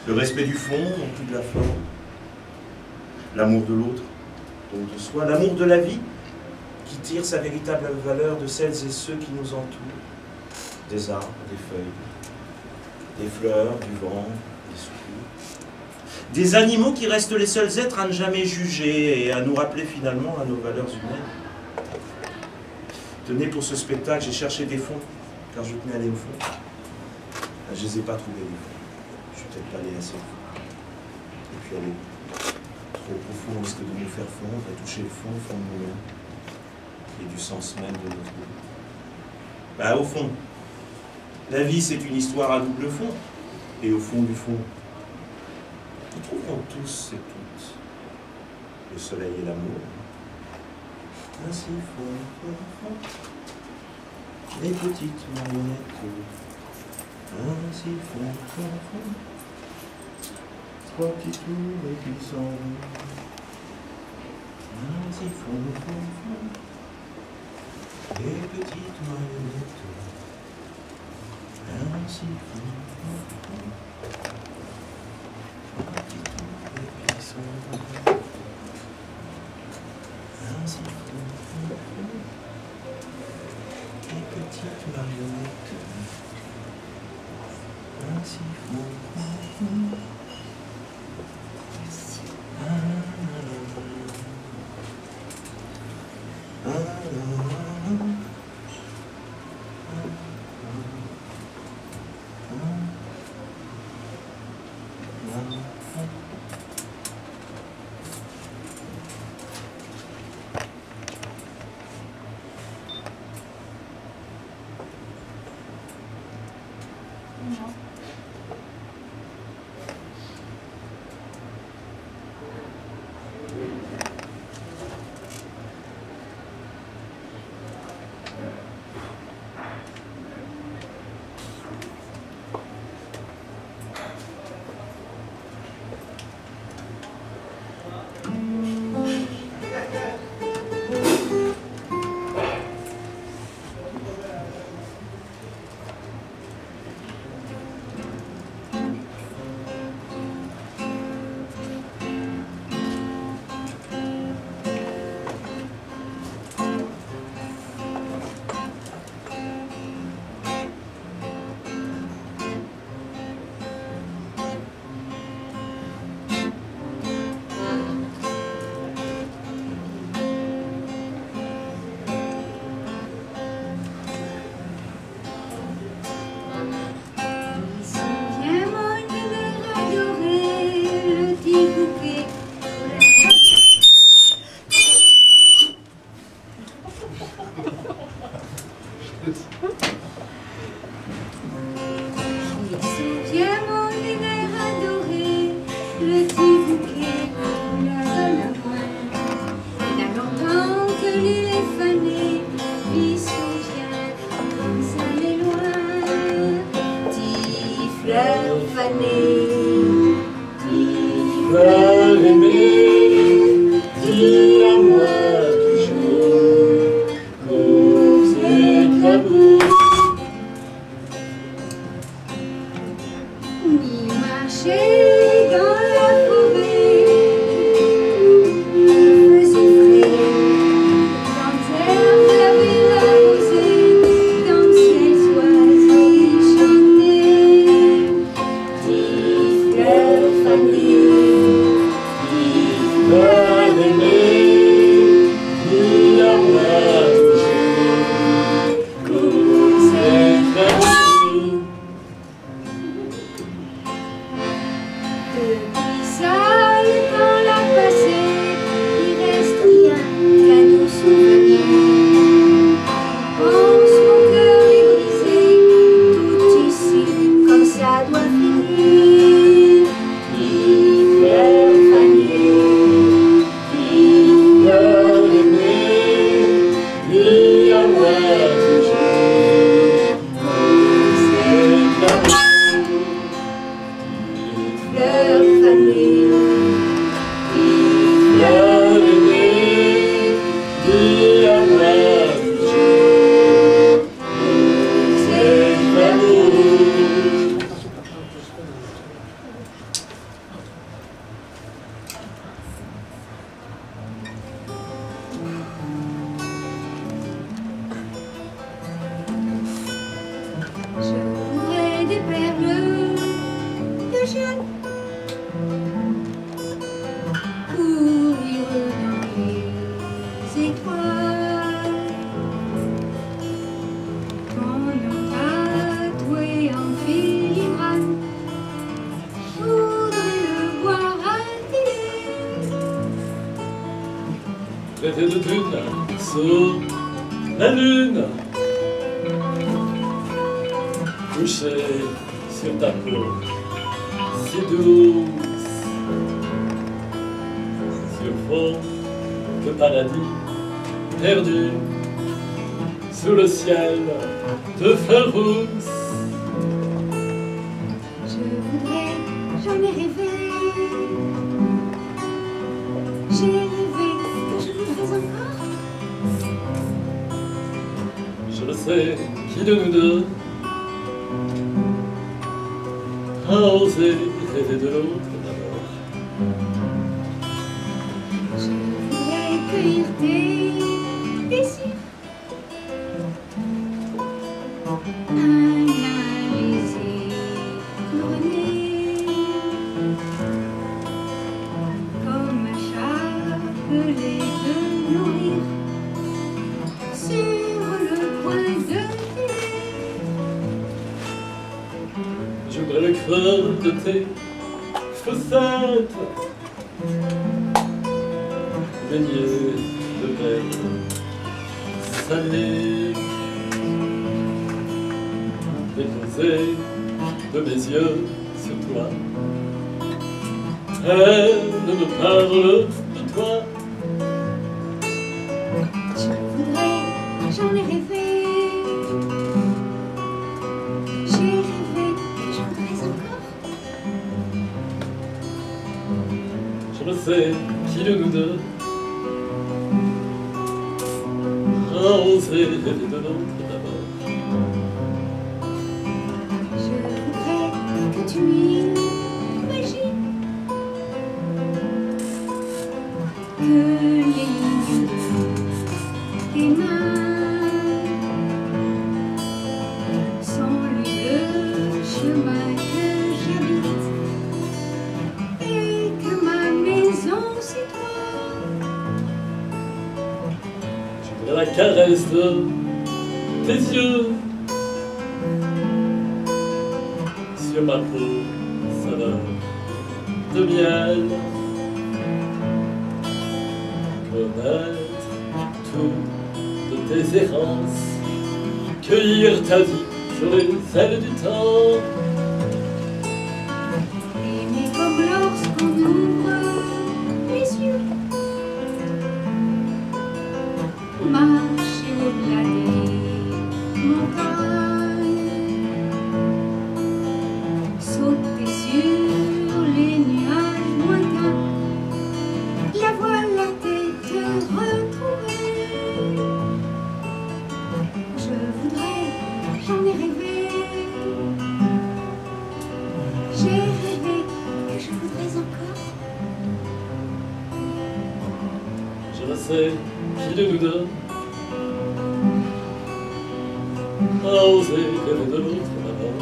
Le respect du fond, non plus de la forme, l'amour de l'autre, donc de soi, l'amour de la vie, qui tire sa véritable valeur de celles et ceux qui nous entourent, des arbres, des feuilles, des fleurs, du vent, des soupirs, des animaux qui restent les seuls êtres à ne jamais juger et à nous rappeler finalement à nos valeurs humaines. Tenez, pour ce spectacle, j'ai cherché des fonds, car je tenais à aller au fond. Je ne les ai pas trouvés, les fonds. Je suis peut-être pas allé assez loin. Et puis aller trop profond risque de nous faire fondre et toucher le fond de nous-mêmes et du sens même de notre vie. Bah, au fond, la vie c'est une histoire à double fond. Et au fond du fond, nous trouverons tous et toutes le soleil et l'amour. Ainsi fond, les petites marionnettes. Ainsi fond, trois petits tours et puis s'en vont. Ainsi fond, les petites marionnettes. Ainsi fond, trois petits tours et puis s'en vont. Ainsi fond, les petites marionnettes. Ainsi fond. Dis à moi toujours, cause et amour. marchais dans la forêt, il faisait frais, quand elle avait la rosée, dans le ciel oiseaux chantaient, petites fleurs fanées, petites fleurs aimées, Dis à moi toujours, comme c'est facile. depuis ça, le temps l'a passé, il reste rien qu'à nos souvenirs. Pense mon cœur est brisé, tout ici, comme ça doit finir. Petites fleurs fanées, petites fleurs aimées, Dis à moi toujours, comme c'est facile. fleurs fanées, petites fleurs aimées, Dis à moi toujours, c'est l'amour. Je voudrais des perles de jeune pour vivre dans les étoiles. Qu'on a tatoué en filigrane, je voudrais le voir attirer. Traité de dune sur la lune, couché sur ta peau si douce, sur fond de paradis perdu, sous le ciel de fleurs rousses. Je voudrais, j'en ai rêvé. J'ai rêvé que je voudrais encore. Je le sais, qui de nous deux a osé rêver de l'autre d'abord. Je voudrais cueillir tes désirs. Analyser, brûler. Comme un chat appelé de nourrir. Sur le point de filer. Je voudrais le creux de tes chaussettes, baigné de verre salé, déposé de mes yeux sur toi. Elle me parle de toi. Je voudrais, j'en ai rêvé. J'ai rêvé que je voudrais encore. Je le sais, qui de nous deux a osé rêver de l'autre d'abord. Je voudrais que tu m'imagines que les lignes de tes mains sont le chemin que j'habite et que ma maison c'est toi. Je voudrais la caresse de tes yeux sur ma peau, saveur de miel. Connaître tout de tes errances, cueillir ta vie sur les ailes du temps. Aimer comme lorsqu'on ouvre les yeux, marcher au-delà des montagnes, sauter sur les nuages lointains, la voix, la tête retrouvée. Je voudrais, j'en ai rêvé. J'ai rêvé sait qui de nous deux a osé rêver de l'autre d'abord.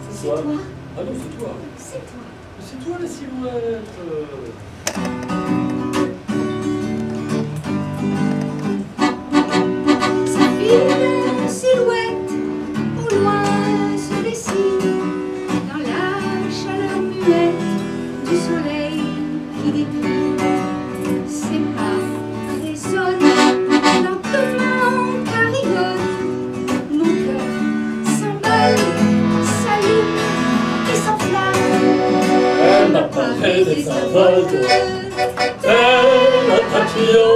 C'est toi. Ah non, c'est toi. C'est toi. C'est toi la silhouette. Sa fine silhouette, au loin se dessine, dans la chaleur muette du soleil qui décline. Ses pas résonnent lentement carillonnent. Mon cœur s'emballe, s'allume et s'enflamme. Elle m'apparaît des involtes, tel un papillon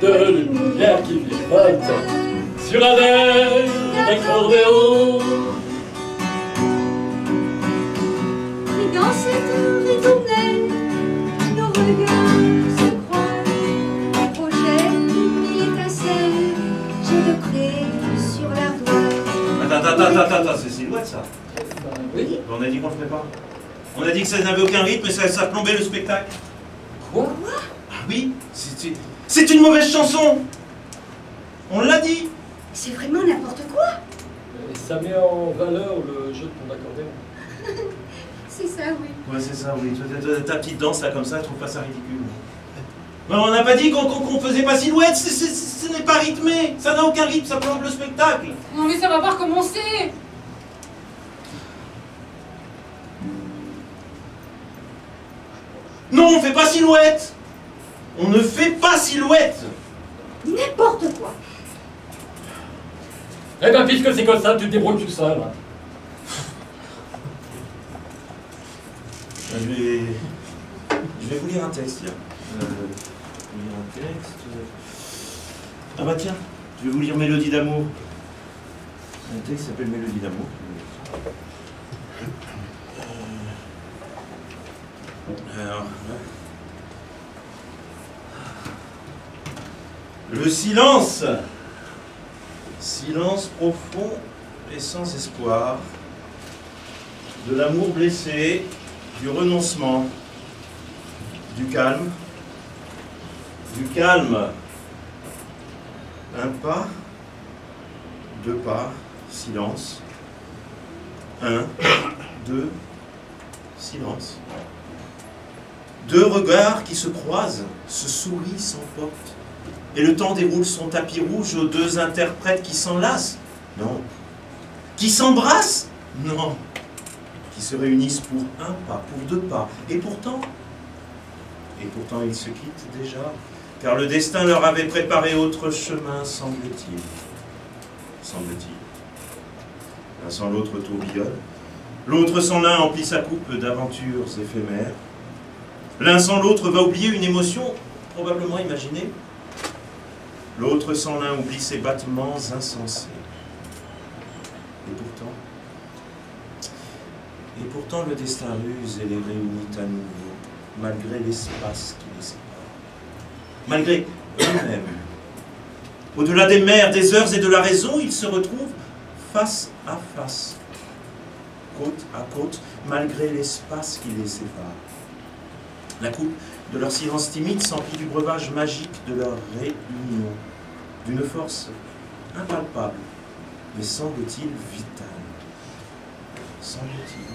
de lumière qui virevolte sur un air d'accordéon. Et dans cette ritournelle, nos regards se croisent. Projette une étincelle, j'ai de près sur l'ardoise. Attends, c'est silhouette ça. Bah oui. On a dit qu'on le ferait pas. On a dit que ça n'avait aucun rythme et ça plombait le spectacle. Quoi? Ah oui, c'est une mauvaise chanson. On l'a dit. C'est vraiment n'importe quoi. Et ça met en valeur le jeu de ton accordéon. C'est ça, oui. Ouais, c'est ça, oui. Ta petite danse là comme ça, je trouve pas ça ridicule. Mais on n'a pas dit qu'on faisait pas silhouette, ce n'est pas rythmé. Ça n'a aucun rythme, ça plombe le spectacle. Non mais ça va pas recommencer. Non, on fait pas silhouette. On ne fait pas silhouette. N'importe quoi. Eh ben, puisque c'est comme ça, tu te débrouilles tout seul. Je vais vous lire un texte, tiens. Je vais vous lire un texte. Ah bah tiens, je vais vous lire Mélodie d'amour. Un texte qui s'appelle Mélodie d'amour. Alors, le silence. Silence profond et sans espoir. De l'amour blessé, du renoncement, du calme. Du calme. Un pas, deux pas, silence. Un, deux, silence. Deux regards qui se croisent, se sourient, s'emportent. Et le temps déroule son tapis rouge aux deux interprètes qui s'enlacent. Non. Qui s'embrassent. Non. Qui se réunissent pour un pas, pour deux pas. Et pourtant ils se quittent déjà. Car le destin leur avait préparé autre chemin, semble-t-il. Semble-t-il. L'un sans l'autre tourbillonne. L'autre sans l'un emplit sa coupe d'aventures éphémères. L'un sans l'autre va oublier une émotion probablement imaginée. L'autre sans l'un oublie ses battements insensés. Et pourtant le destin ruse et les réunit à nouveau, malgré l'espace qui les sépare. Malgré eux-mêmes. Au-delà des mers, des heures et de la raison, ils se retrouvent face à face, côte à côte, malgré l'espace qui les sépare. La coupe de leur silence timide s'emplit du breuvage magique de leur réunion, d'une force impalpable, mais semble-t-il vitale. Semble-t-il.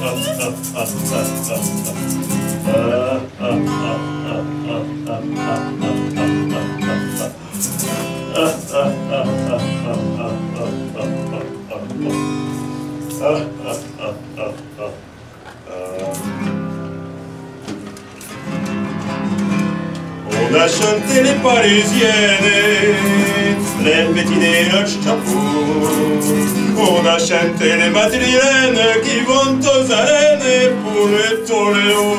On a chanté les Parisiennes, les petits notre chapeau. On a chanté les Madrilènes qui vont aux arènes pour le toréo.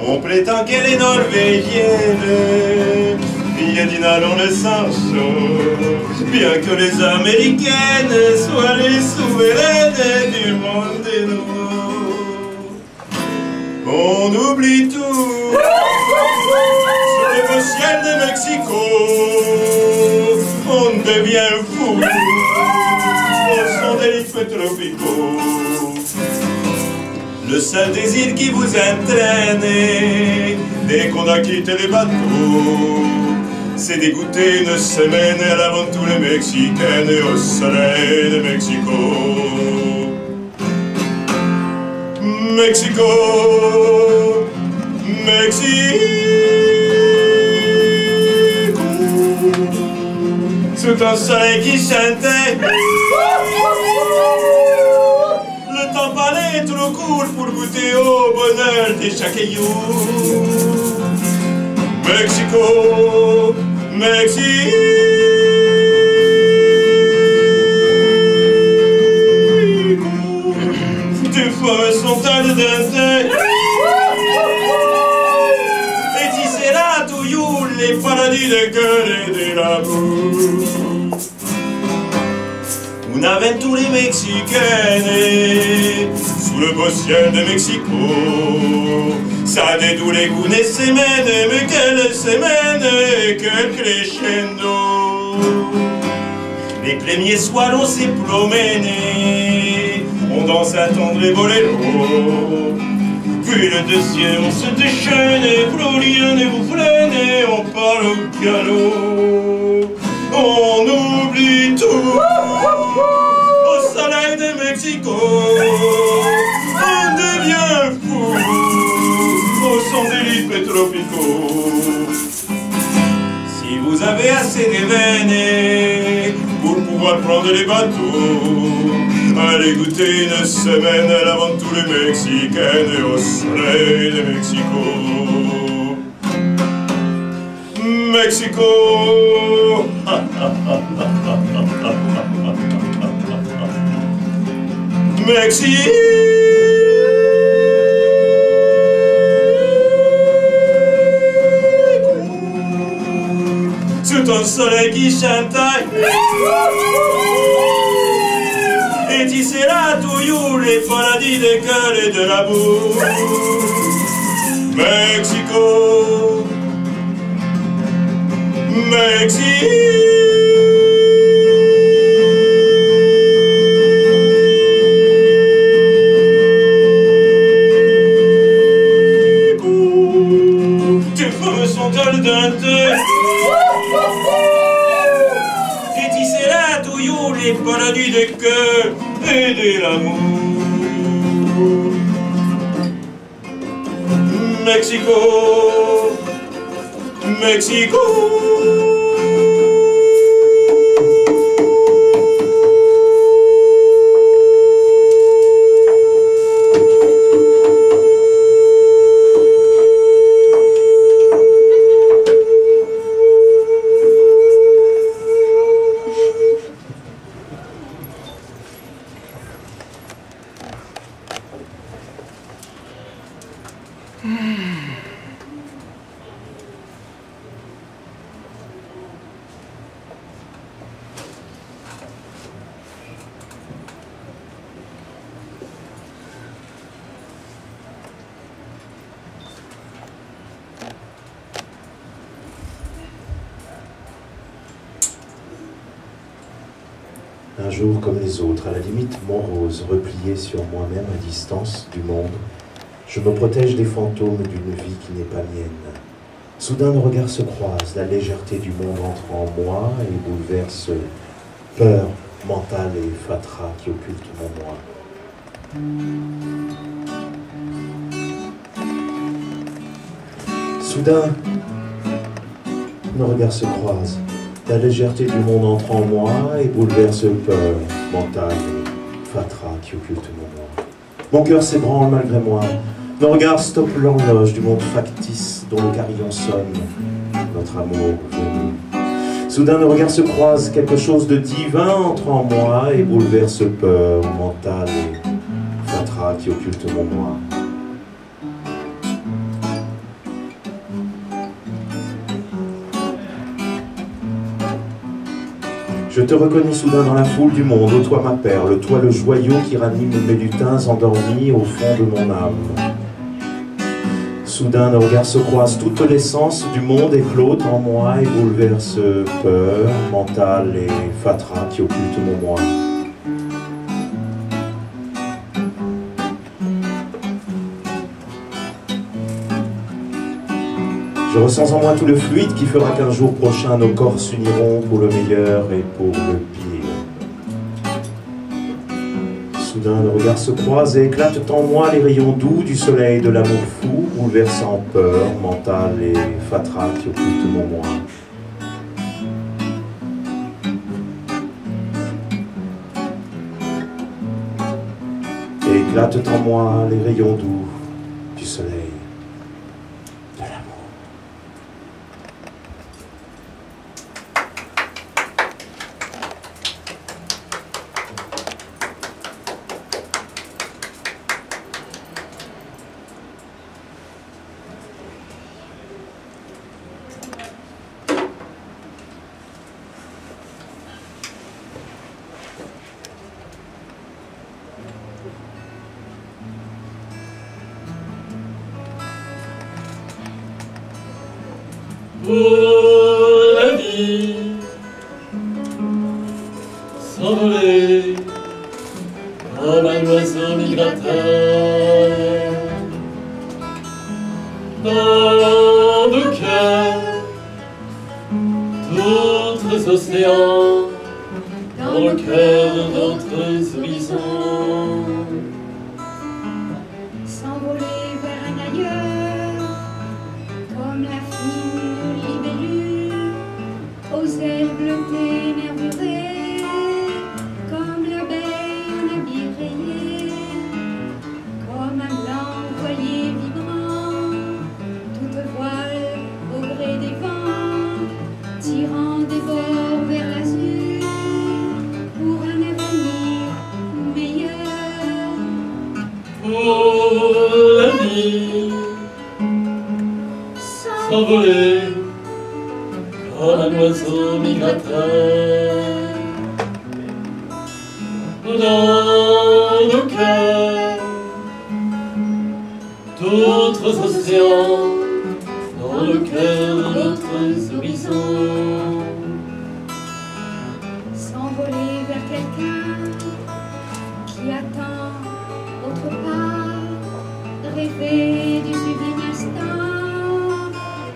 On prétend qu'elle est norvégienne, Viadina dans le sens, bien que les Américaines soient les souveraines du monde et nous. On oublie tout sur le beau ciel de Mexico. On devient fou au son des rythmes tropicaux. Le seul désir qui vous entraîne dès qu'on a quitté les bateaux, c'est d'écouter une semaine à l'aventure mexicaine au soleil de Mexico. Mexico, Mexico, sous un soleil qui chantait. Le temps parlait trop court pour goûter au bonheur de chaque jour. Mexico, Mexico, tes femmes sont al dente. Et tu seras toujours les paradis de cœur et de l'amour. Une aventure mexicaine sous le beau ciel de Mexico. Ça dédoule une semaine, mais quelle semaine, quel crescendo. Les premiers soirs on s'est promené, on danse un tendre boléro. Puis le deuxième on se déchaîne, plus rien ne vous freine, on part au galop. On oublie tout au soleil de Mexico. On devient fou au son des rythmes tropicaux. Si vous avez assez de veines pour pouvoir prendre les bateaux, allez goûter une semaine à l'aventure mexicaine au soleil de Mexico. Mexico. Mexico. Sous un soleil qui chantaille. Et tu seras toujours les paradis des cœurs et de l'amour. Mexico. Mexico. Tes femmes sont al dente. Et tu seras toujours les paradis des cœurs et de l'amour. Mexico. Mexico. Un jour comme les autres, à la limite morose, replié sur moi-même à distance du monde, je me protège des fantômes d'une vie qui n'est pas mienne. Soudain nos regards se croisent, la légèreté du monde entre en moi et bouleverse peur mentale et fatra qui occulte mon moi. Soudain, nos regards se croisent. La légèreté du monde entre en moi et bouleverse peur mentale et fatras qui occulte mon moi. Mon cœur s'ébranle malgré moi. Nos regards stoppent l'horloge du monde factice dont le carillon sonne. Notre amour venu. Soudain, nos regards se croisent. Quelque chose de divin entre en moi et bouleverse peur mentale et fatras qui occulte mon moi. Je te reconnais soudain dans la foule du monde, ô toi ma perle, toi le joyau qui ranime mes lutins endormis au fond de mon âme. Soudain nos regards se croisent, toute l'essence du monde éclate en moi et bouleverse peur, mentale et fatras qui occulte mon moi. Je ressens en moi tout le fluide qui fera qu'un jour prochain nos corps s'uniront pour le meilleur et pour le pire. Soudain, nos regards se croisent et éclatent en moi les rayons doux du soleil de l'amour fou, bouleversant peur, mentale et fatras qui occulte mon moi. Et éclatent en moi les rayons doux du soleil. Pour la vie, s'envoler comme un oiseau migrateur dans nos cœurs, d'autres océans, dans le cœur d'autres horizons. S'envoler vers un ailleurs, comme la fine libellule, aux ailes bleutées nervurées, comme l'abeille en habit rayé, comme un blanc voilier vibrant, toute voile au gré des vents, tirant des bords vers l'azur, pour un avenir meilleur. Pour la vie, s'envoler comme un oiseau migrateur dans nos cœurs, d'autres océans, dans le cœur d'autres horizons. S'envoler vers quelqu'un qui attend autre part, rêver du sublime instant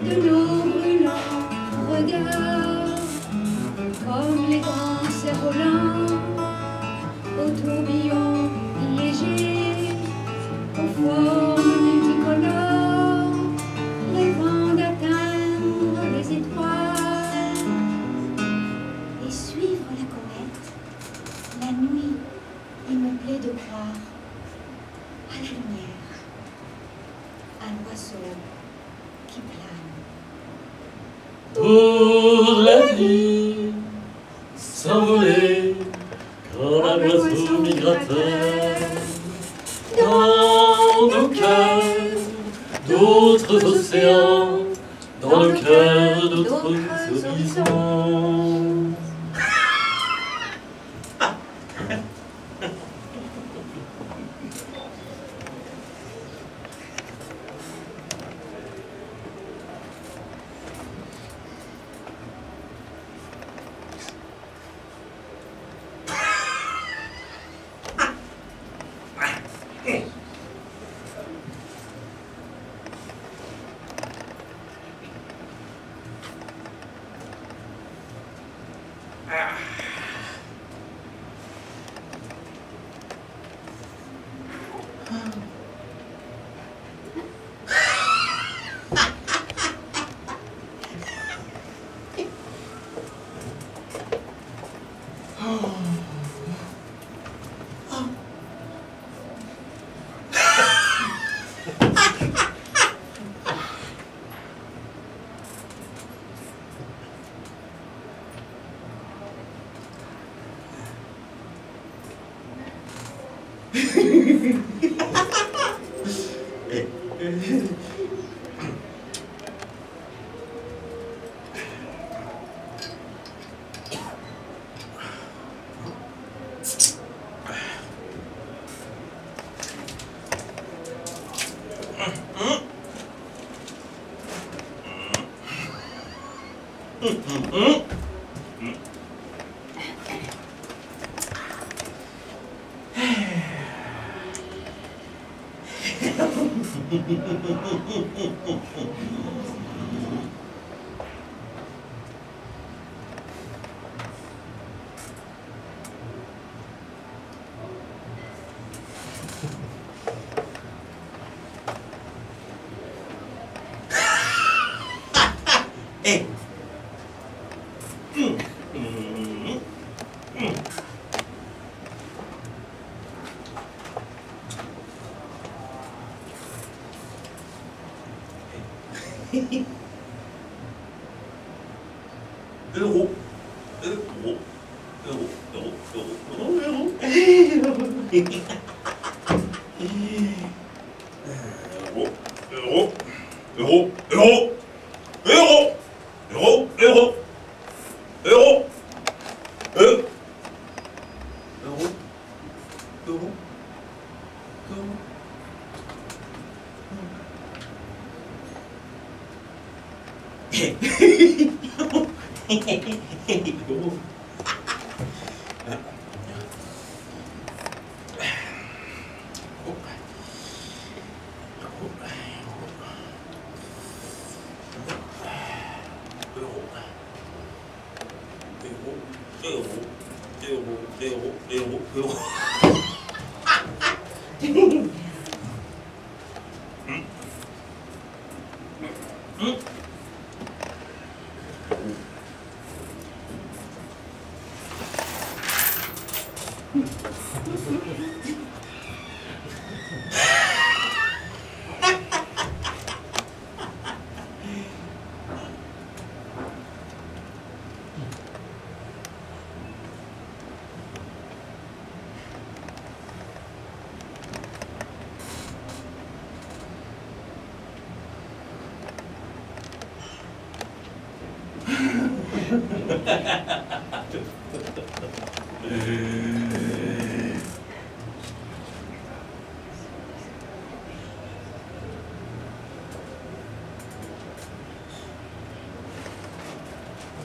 de nos brûlants regards, comme les grands cerfs-volants au tourbillon léger, aux formes multicolores, rêvant d'atteindre les étoiles et suivre la comète. La nuit, il me plaît de croire à la lumière, un oiseau qui plane. Pour la vie, s'envoler comme un oiseau migrateur dans nos cœurs, d'autres océans, dans le cœur d'autres horizons. Eh. Euro.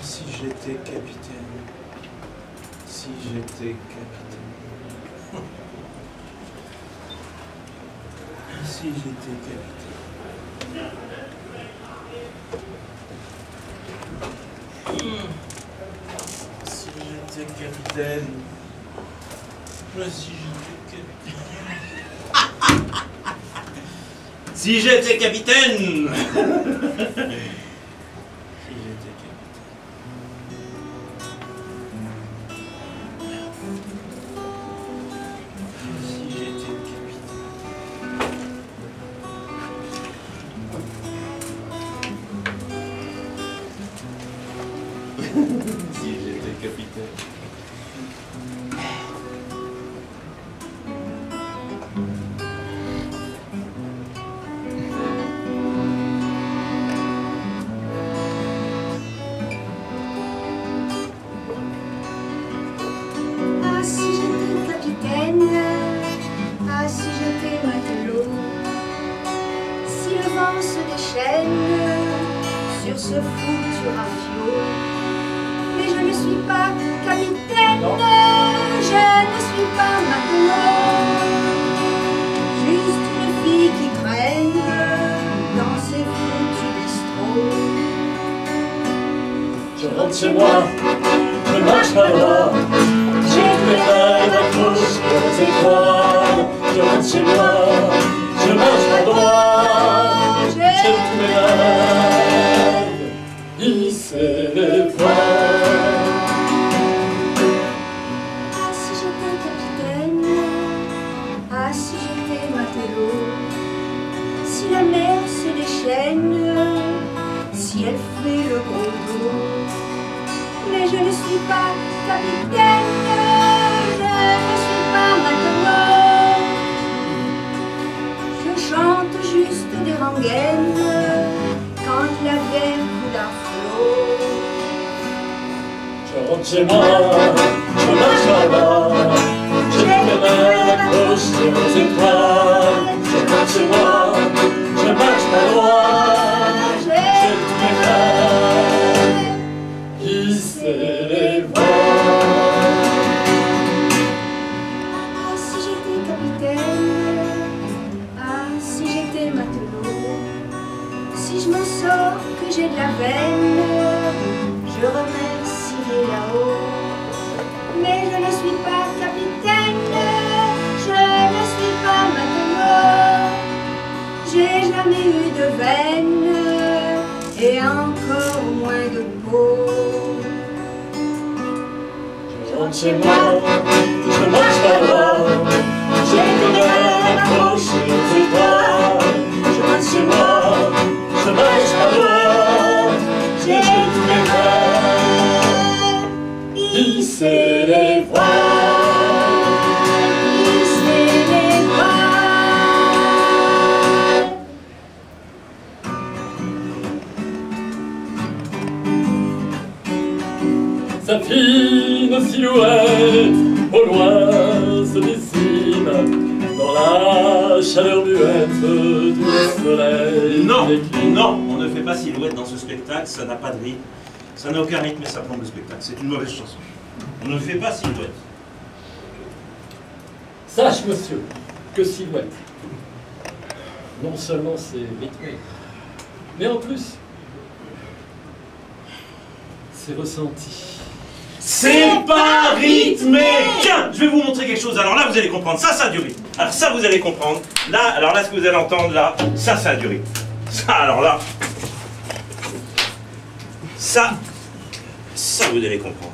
Si j'étais capitaine, si j'étais capitaine, si j'étais capitaine. Si j'étais capitaine, si j'étais capitaine. Si j'étais capitaine. Si j'étais capitaine. Ah, si j'étais capitaine, ah, si j'étais matelot, si le vent se déchaîne sur ce foutu rafio. Mais je ne suis pas capitaine, Non. je ne suis pas matelot, juste une fille qui traîne dans ces foutus bistrots. Je rentre chez moi, je marche pas loin. J'ai tous mes rêves accrochés aux étoiles. Je rentre chez moi, je marche pas droit. J'ai tous mes rêves hissés les voiles. Ah, si j'étais capitaine, ah, si j'étais matelot, si la mer se déchaîne, si elle fait le gros dos. Mais je ne suis pas capitaine, je ne suis pas matelot, chez moi, je marche là-bas, j'ai mes mains accrochées aux étoiles. Je rentre chez moi, je marche pas loin, j'ai tous mes frères qui s'élèvent. Ah, si j'étais capitaine, ah, si j'étais matelot, si je m'en sors, que j'ai de la veine, je remercierai là-haut. Mais je ne suis pas capitaine, je ne suis pas matelot, j'ai jamais eu de veine et encore moins de peau. Je rentre chez moi, je marche pas loin, j'ai mes mains accrochées aux étoiles. Je rentre chez moi, je marche pas loin, j'ai tous mes frères qui s'élèvent. Sa fine silhouette au loin se dessine dans la chaleur muette du soleil. Non, qui décline. non, on ne fait pas silhouette dans ce spectacle, ça n'a pas de rythme. Ça n'a aucun rythme et ça plombe le spectacle. C'est une mauvaise chanson. On ne fait pas silhouette. Sache, monsieur, que silhouette, non seulement c'est rythmé, mais en plus, c'est ressenti. C'est pas rythmé. Tiens, je vais vous montrer quelque chose. Alors là, vous allez comprendre. Ça a du rythme. Alors ça, vous allez comprendre. Là, alors là, ce que vous allez entendre, là, ça a du rythme. Ça, alors là, ça, vous allez comprendre.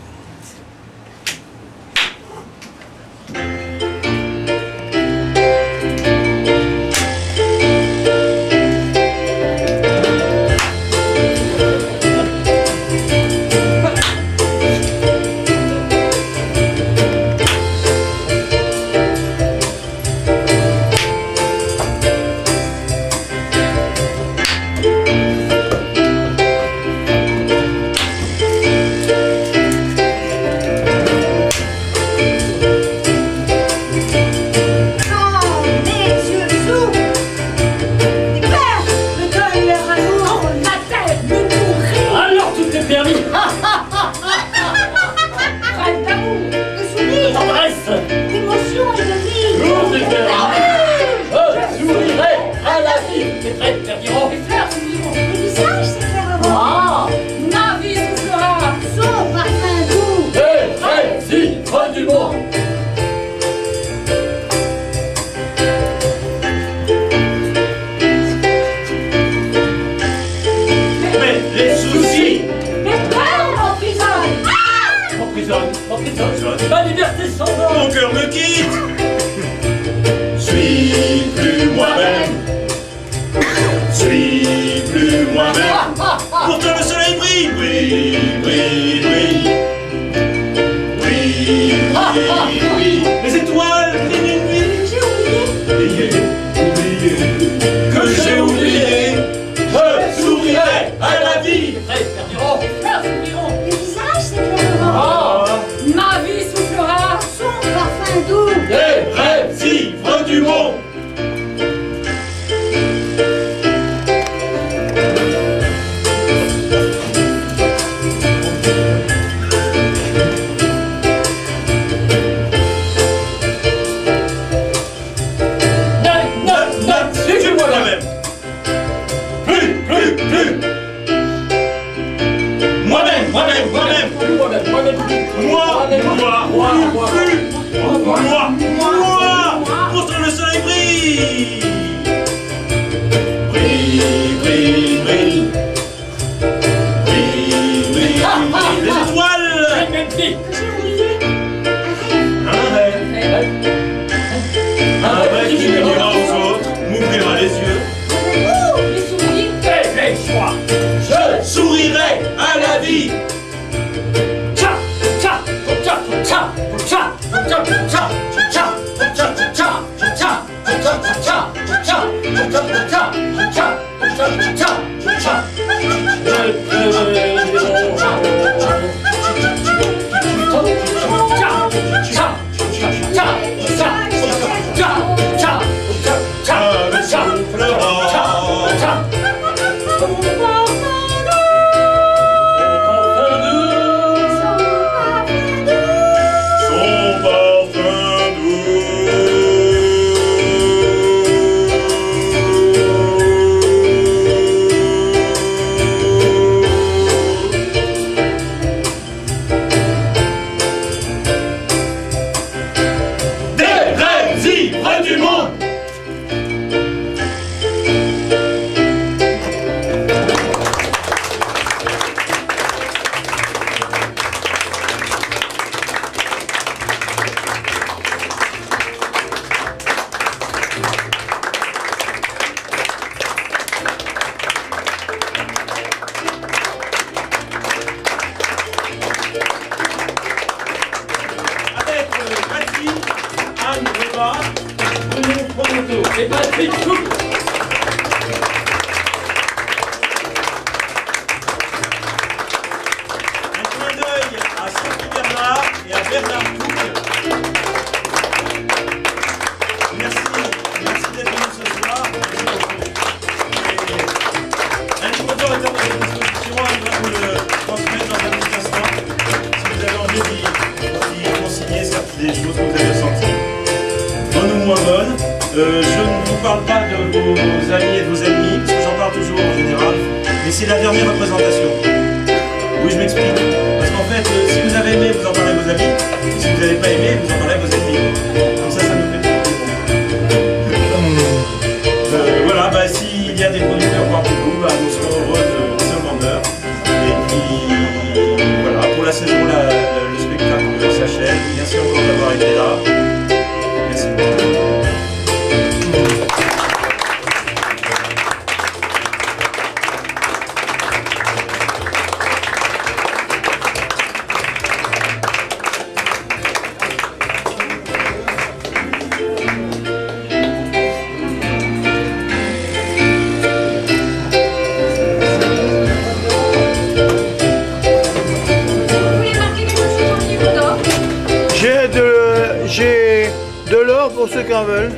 Ma liberté s'envole. Mon cœur me quitte. Suis plus moi-même. Suis plus moi-même. Pourtant le soleil brille, brille, brille, brille. Brille, brille, brille. Les étoiles brillent une nuit. J'ai oublié. Oublié, oublié. Que j'ai oublié. Je sourirai à la vie. Le visage s'éclairera. Ma vie soufflera Son parfum doux. Des rêves ivres du monde. Suis-moi moi-même. Plus. Moi-même. Moi. Pourtant le soleil brille. Brille. Brille. Les étoiles. Que j'ai oublié. Un rêve. Un rêve qui me dira aux autres, m'ouvrira les yeux. Les sourires. Je sourirai à la vie. Pronoto et Patrick Coupe. Un clin d'œil à Sophie Bernard et à Bernard Coupe. Merci d'être venu ce soir. Un promoteur est à votre disposition, il va vous le transmettre dans un petit instant. Si vous avez envie d'y consigner des choses que vous avez ressenties, bonnes ou moins bonnes. Je ne vous parle pas de vos amis et de vos ennemis, parce que j'en parle toujours en général, mais c'est la dernière représentation. Oui, je m'explique. Parce qu'en fait, si vous avez aimé, vous en parlez à vos amis, et si vous n'avez pas aimé, vous en parlez à vos ennemis. Comme ça nous fait voilà, bah, s'il y a des producteurs parmi vous, bah, nous serons heureux de ce vendeur. Et puis, voilà, pour la saison, le spectacle s'achève. Merci encore d'avoir été là. Merci beaucoup. J'ai de l'or pour ceux qui en veulent.